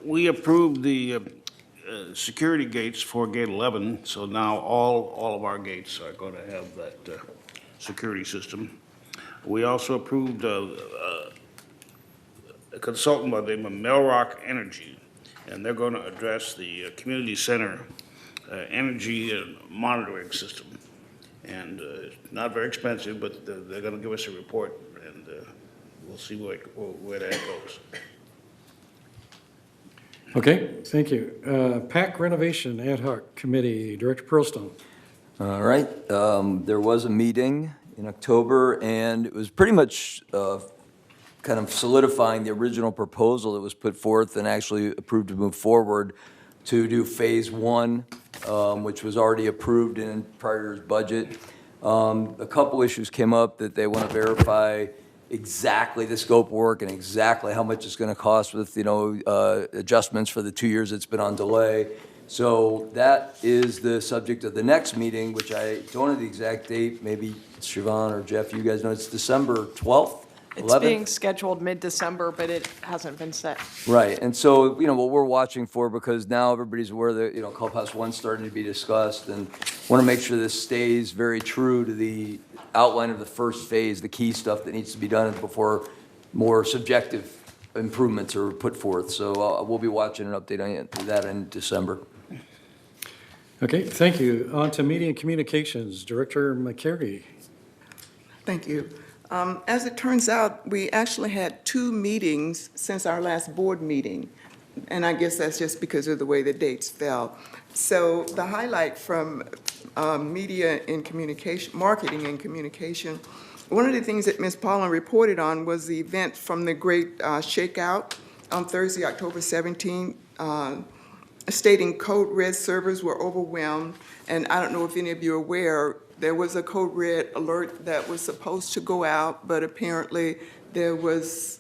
We approved the security gates for Gate 11, so now all of our gates are going to have that security system. We also approved a consultant by the name of Melrock Energy, and they're going to address the community center energy monitoring system. And it's not very expensive, but they're going to give us a report, and we'll see where that goes. Okay, thank you. PAC Renovation Ad Hoc Committee, Director Pearlstone. All right, there was a meeting in October, and it was pretty much kind of solidifying the original proposal that was put forth and actually approved to move forward to do Phase 1, which was already approved in prior year's budget. A couple issues came up that they want to verify exactly the scope of work and exactly how much it's going to cost with, adjustments for the 2 years it's been on delay. So that is the subject of the next meeting, which I don't have the exact date. Maybe Siobhan or Jeff, you guys know, it's December 12th, 11th? It's being scheduled mid-December, but it hasn't been set. Right, and so, what we're watching for, because now everybody's aware that, Clubhouse 1's starting to be discussed, and want to make sure this stays very true to the outline of the first phase, the key stuff that needs to be done before more subjective improvements are put forth. So we'll be watching an update on that in December. Okay, thank you. On to Media and Communications, Director McCary. Thank you. As it turns out, we actually had 2 meetings since our last board meeting, and I guess that's just because of the way the dates fell. So the highlight from media and communication, marketing and communication, one of the things that Ms. Paulin reported on was the event from the Great Shakeout on Thursday, October 17, stating code red servers were overwhelmed, and I don't know if any of you are aware, there was a code red alert that was supposed to go out, but apparently there was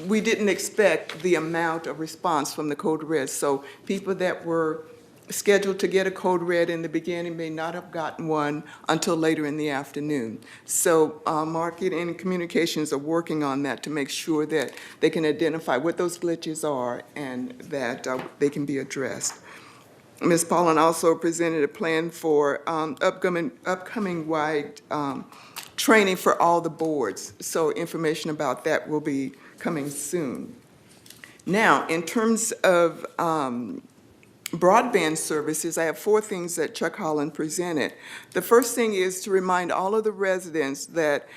we didn't expect the amount of response from the code red. So people that were scheduled to get a code red in the beginning may not have gotten one until later in the afternoon. So marketing and communications are working on that to make sure that they can identify what those glitches are and that they can be addressed. Ms. Paulin also presented a plan for upcoming wide training for all the boards. So information about that will be coming soon. Now, in terms of broadband services, I have 4 things that Chuck Holland presented. The first thing is to remind all of the residents that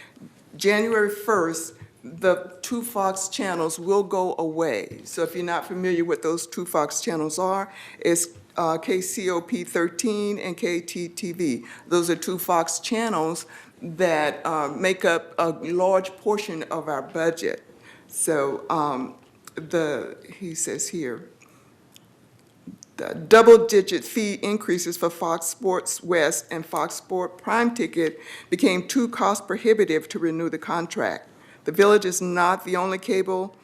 January 1st, the 2 Fox channels will go away. So if you're not familiar with those 2 Fox channels are, it's KCOP 13 and KTTV. Those are 2 Fox channels that make up a large portion of our budget. So he says here, the double-digit fee increases for Fox Sports West and Fox Sport Prime Ticket became too cost-prohibitive to renew the contract. The Village is not the only cable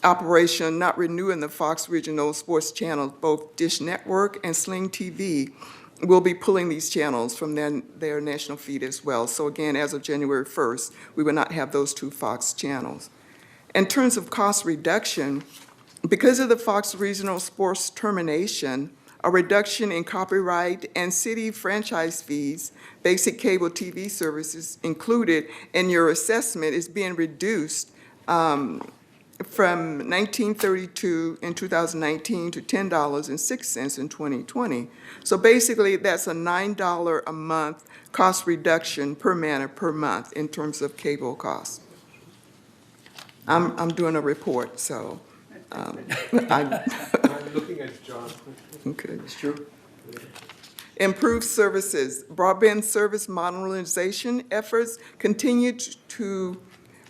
operation not renewing the Fox Regional Sports channels. Both Dish Network and Sling TV will be pulling these channels from their national feed as well. So again, as of January 1st, we will not have those 2 Fox channels. In terms of cost reduction, because of the Fox Regional Sports termination, a reduction in copyright and city franchise fees, basic cable TV services included in your assessment is being reduced from $19.32 in 2019 to $10.06 in 2020. So basically, that's a $9 a month cost reduction per man per month in terms of cable costs. I'm doing a report, so I'm looking at John. Okay. It's true. Improved services. Broadband service modernization efforts continue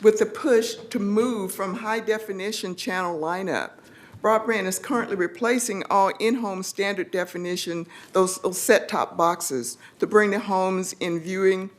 with the push to move from high-definition channel lineup. Broadband is currently replacing all in-home standard definition, those set-top boxes, to bring the homes in viewing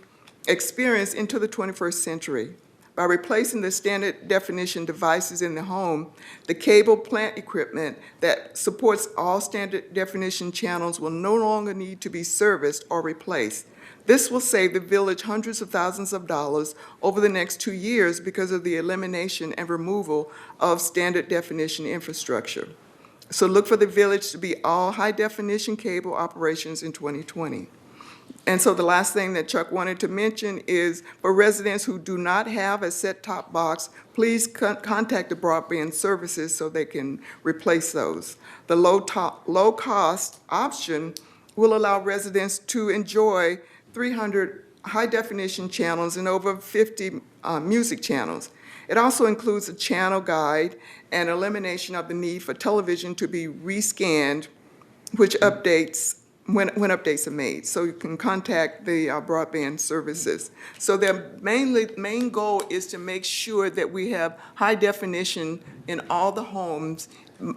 experience into the 21st century. By replacing the standard definition devices in the home, the cable plant equipment that supports all standard definition channels will no longer need to be serviced or replaced. This will save the village hundreds of thousands of dollars over the next 2 years because of the elimination and removal of standard definition infrastructure. So look for the village to be all high-definition cable operations in 2020. And so the last thing that Chuck wanted to mention is for residents who do not have a set-top box, please contact the broadband services so they can replace those. The low-cost option will allow residents to enjoy 300 high-definition channels and over 50 music channels. It also includes a channel guide and elimination of the need for television to be rescanned, which updates when updates are made. So you can contact the broadband services. So their main goal is to make sure that we have high definition in all the homes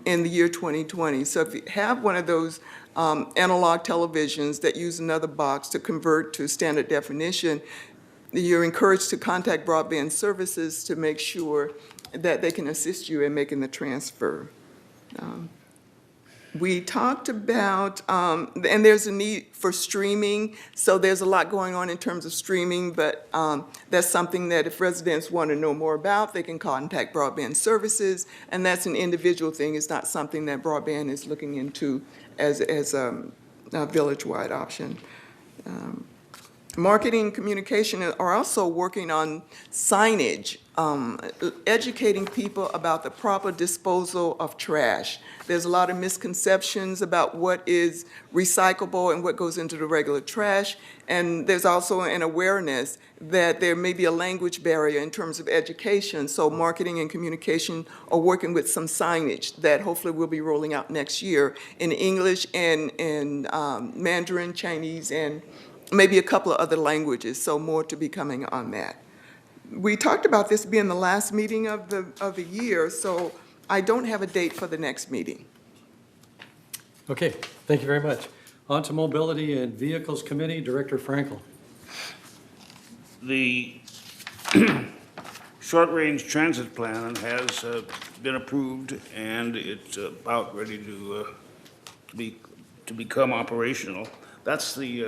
in the year 2020. So if you have one of those analog televisions that use another box to convert to standard definition, you're encouraged to contact broadband services to make sure that they can assist you in making the transfer. We talked about, and there's a need for streaming, so there's a lot going on in terms of streaming, but that's something that if residents want to know more about, they can contact broadband services, and that's an individual thing. It's not something that broadband is looking into as a village-wide option. Marketing and communication are also working on signage, educating people about the proper disposal of trash. There's a lot of misconceptions about what is recyclable and what goes into the regular trash, and there's also an awareness that there may be a language barrier in terms of education, so marketing and communication are working with some signage that hopefully we'll be rolling out next year in English and in Mandarin, Chinese, and maybe a couple of other languages, so more to be coming on that. We talked about this being the last meeting of the year, so I don't have a date for the next meeting. Okay, thank you very much. On to Mobility and Vehicles Committee, Director Frankel. The short-range transit plan has been approved, and it's about ready to become operational. That's the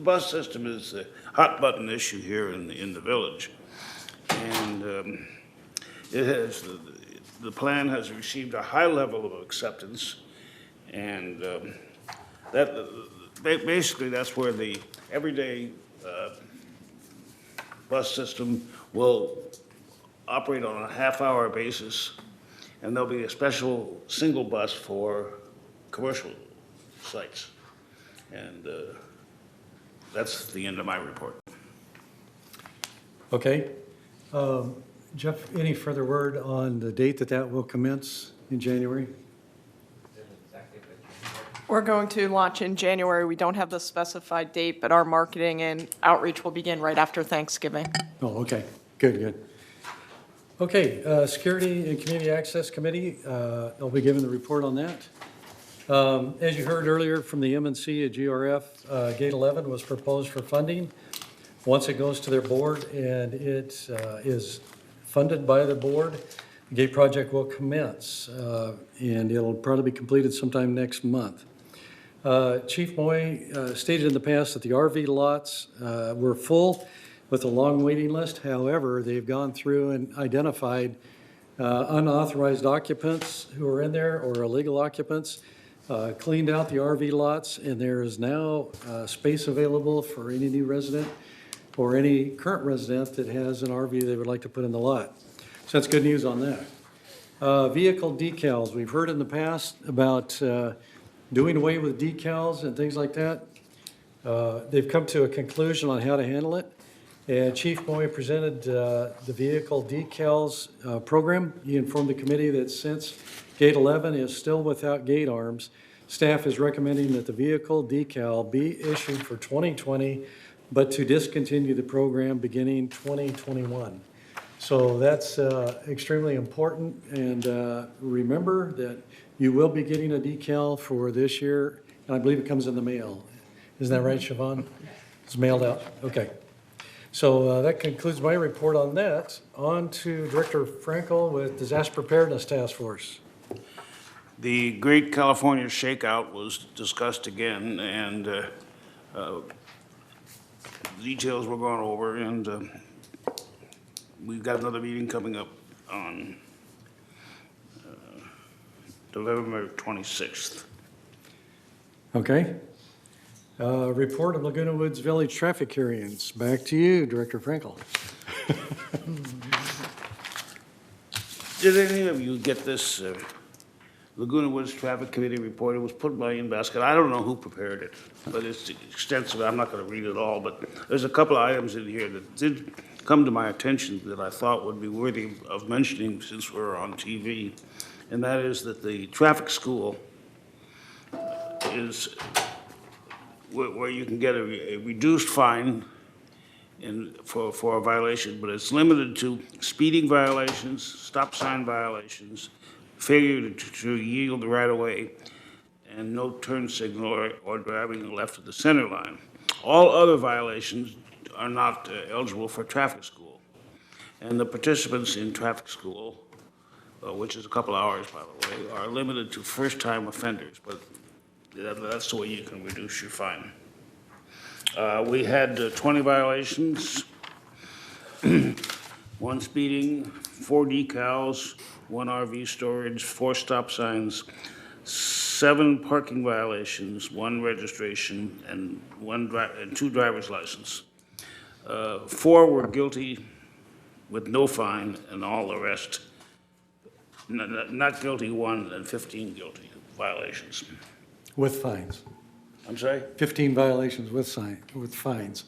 bus system is the hot button issue here in the village, and it has the plan has received a high level of acceptance, and basically that's where the everyday bus system will operate on a half-hour basis, and there'll be a special single bus for commercial sites. And that's the end of my report. Okay. Jeff, any further word on the date that will commence in January? We're going to launch in January. We don't have the specified date, but our marketing and outreach will begin right after Thanksgiving. Oh, okay. Good. Okay, Security and Community Access Committee, I'll be giving the report on that. As you heard earlier from the MNC at GRF, Gate 11 was proposed for funding. Once it goes to their board and it is funded by the board, the gate project will commence, and it'll probably be completed sometime next month. Chief Moy stated in the past that the RV lots were full with a long waiting list. However, they've gone through and identified unauthorized occupants who are in there or illegal occupants, cleaned out the RV lots, and there is now space available for any new resident or any current resident that has an RV they would like to put in the lot. So that's good news on that. Vehicle decals. We've heard in the past about doing away with decals and things like that. They've come to a conclusion on how to handle it. And Chief Moy presented the vehicle decals program. He informed the committee that since Gate 11 is still without gate arms, staff is recommending that the vehicle decal be issued for 2020, but to discontinue the program beginning 2021. So that's extremely important. And remember that you will be getting a decal for this year, and I believe it comes in the mail. Isn't that right, Siobhan? It's mailed out. Okay. So that concludes my report on that. On to Director Frankel with Disaster Preparedness Task Force. The Great California Shakeout was discussed again, and details were gone over, and we've got another meeting coming up on November 26th. Okay. Report of Laguna Woods Village traffic hearings. Back to you, Director Frankel. Did any of you get this Laguna Woods Traffic Committee report? It was put by Ian Basket. I don't know who prepared it, but it's extensive. I'm not going to read it all, but there's a couple of items in here that did come to my attention that I thought would be worthy of mentioning since we're on TV, and that is that the traffic school is where you can get a reduced fine for a violation, but it's limited to speeding violations, stop sign violations, failure to yield right away, and no turn signal or driving left of the center line. All other violations are not eligible for traffic school. And the participants in traffic school, which is a couple hours, by the way, are limited to first-time offenders, but that's the way you can reduce your fine. We had 20 violations, 1 speeding, 4 decals, 1 RV storage, 4 stop signs, 7 parking violations, 1 registration, and 2 driver's license. 4 were guilty with no fine, and all the rest not guilty 1 and 15 guilty violations. With fines. I'm sorry? 15 violations with fines.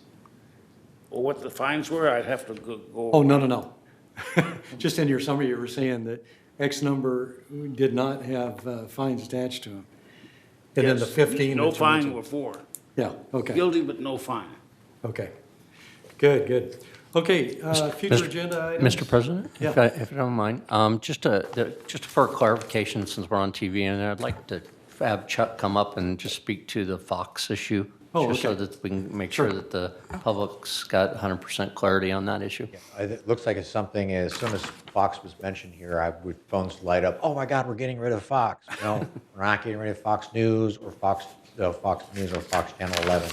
Well, what the fines were, I'd have to go. Oh, no. Just in your summary, you were saying that X number did not have fines attached to them. And then the 15. No that you fine mentioned. were 4. Yeah, okay. Guilty, but no fine. Okay. Good. Okay, future agenda items. Mr. President, Yeah. if you don't mind, just for clarification, since we're on TV, and I'd like to have Chuck come up and just speak to the Fox issue. Oh, Just so okay. that we can make sure that the public's got 100% clarity on that issue. It looks like it's something, as soon as Fox was mentioned here, phones light up, oh my God, we're getting rid of Fox. No, we're not getting rid of Fox News or Fox News or Fox Channel 11.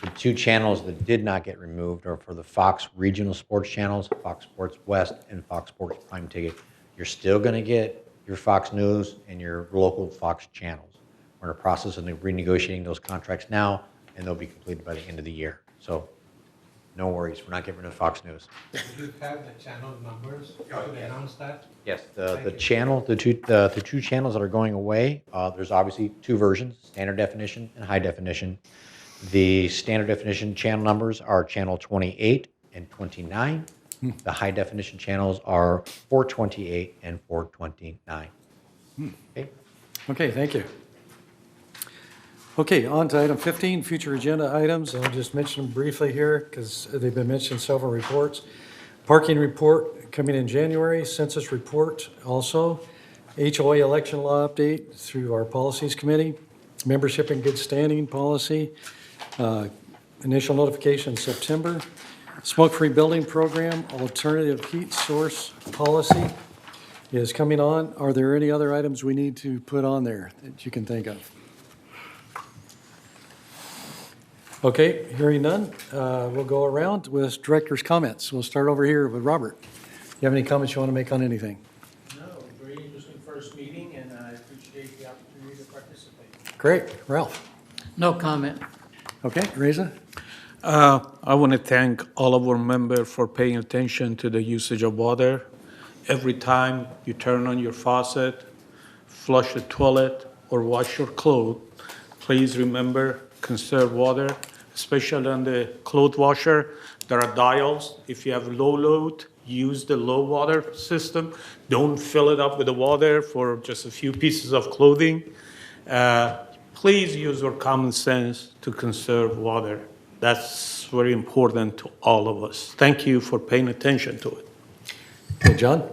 The 2 channels that did not get removed are for the Fox regional sports channels, Fox Sports West and Fox Sports Prime Ticket. You're still going to get your Fox News and your local Fox channels. We're in the process of renegotiating those contracts now, and they'll be completed by the end of the year. So no worries, we're not getting rid of Fox News. Do you have the channel numbers? Should they announce that? Yes, the two channels that are going away, there's obviously 2 versions, standard definition and high definition. The standard definition channel numbers are channel 28 and 29. The high definition channels are 428 and 429. Okay. Okay, thank you. Okay, on to item 15, future agenda items. I'll just mention them briefly here because they've been mentioned in several reports. Parking report coming in January, census report also, HOA election law update through our policies committee, membership in good standing policy, initial notification in September, smoke-free building program, alternative heat source policy is coming on. Are there any other items we need to put on there that you can think of? Okay, hearing none, we'll go around with director's comments. We'll start over here with Robert. You have any comments you want to make on anything? No, very interesting first meeting, and I appreciate the opportunity to participate. Great. Ralph? No comment. Okay, Reza? I want to thank all of our members for paying attention to the usage of water. Every time you turn on your faucet, flush the toilet, or wash your clothes, please remember, conserve water, especially on the clothes washer. There are dials. If you have low load, use the low water system. Don't fill it up with the water for just a few pieces of clothing. Please use your common sense to conserve water. That's very important to all of us. Thank you for paying attention to it. Okay, John?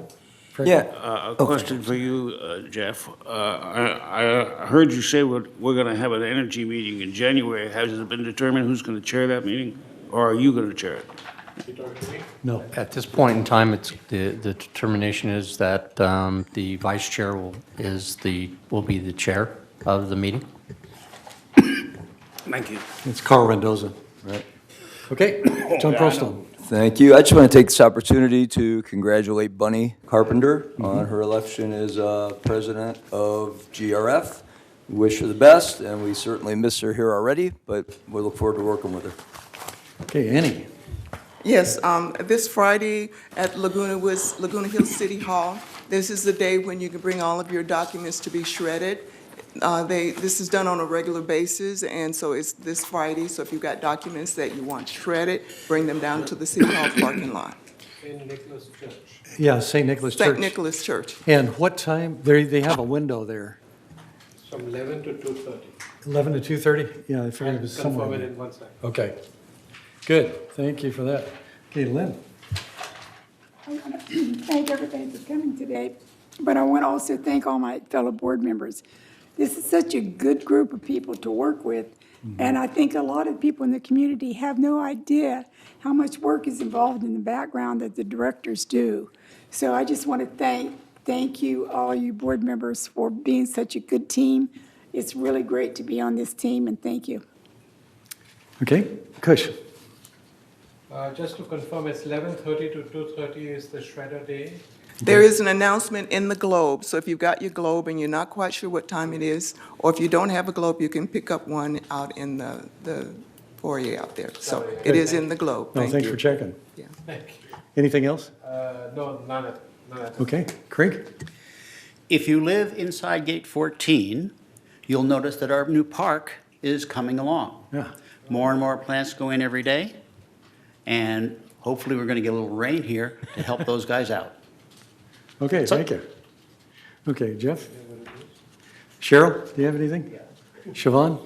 A question for you, Jeff. I heard you say we're going to have an energy meeting in January. Has it been determined who's going to chair that meeting, or are you going to chair it? No. At this point in time, it's, the determination is that the vice chair will be the chair of the meeting. Thank you. It's Carl Mendoza. Right. Okay, John Proston. Thank you. I just want to take this opportunity to congratulate Bunny Carpenter on her election as president of GRF. We wish her the best, and we certainly miss her here already, but we look forward to working with her. Okay, Annie. Yes, this Friday at Laguna Hills City Hall, this is the day when you can bring all of your documents to be shredded. This is done on a regular basis, and so it's this Friday, so if you've got documents that you want shredded, bring them down to the City Hall parking lot. St. Nicholas Church. Yeah, St. Nicholas Church. St. Nicholas Church. And what time? They have a window there. From 11 to 2:30. 11 to 2:30? Yeah, I figured it was somewhere. Confirm in it there. in 1 second. Okay, good. Thank you for that. Okay, Lynn. I want to thank everybody for coming today, but I want to also thank all my fellow board members. This is such a good group of people to work with, and I think a lot of people in the community have no idea how much work is involved in the background that the directors do. So I just want to thank you, all you board members, for being such a good team. It's really great to be on this team, and thank you. Okay, Kush. Just to confirm, it's 11:30 to 2:30 is the shredder day. There is an announcement in the Globe, so if you've got your Globe and you're not quite sure what time it is, or if you don't have a Globe, you can pick up one out in the foyer out there. So it is in the Globe. No, Thank thanks you. for checking. Yeah. Thank you. Anything else? No, none of it. Okay, Craig? If you live inside Gate 14, you'll notice that our new park is coming along. Yeah. More and more plants go in every day, and hopefully we're going to get a little rain here to help those guys out. Okay, thank you. Okay, Jeff? Cheryl, do you have anything? Siobhan?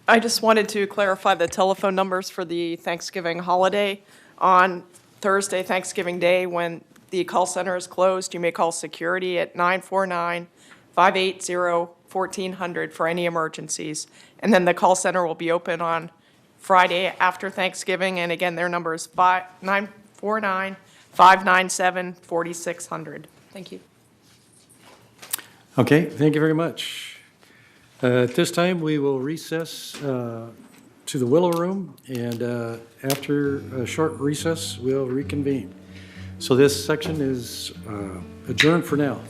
I just wanted to clarify the telephone numbers for the Thanksgiving holiday. On Thursday, Thanksgiving Day, when the call center is closed, you may call security at 949-580-1400 for any emergencies. And then the call center will be open on Friday after Thanksgiving, and again, their number is 949-597-4600. Thank you. Okay, thank you very much. At this time, we will recess to the Willow Room, and after a short recess, we'll reconvene. So this section is adjourned for now.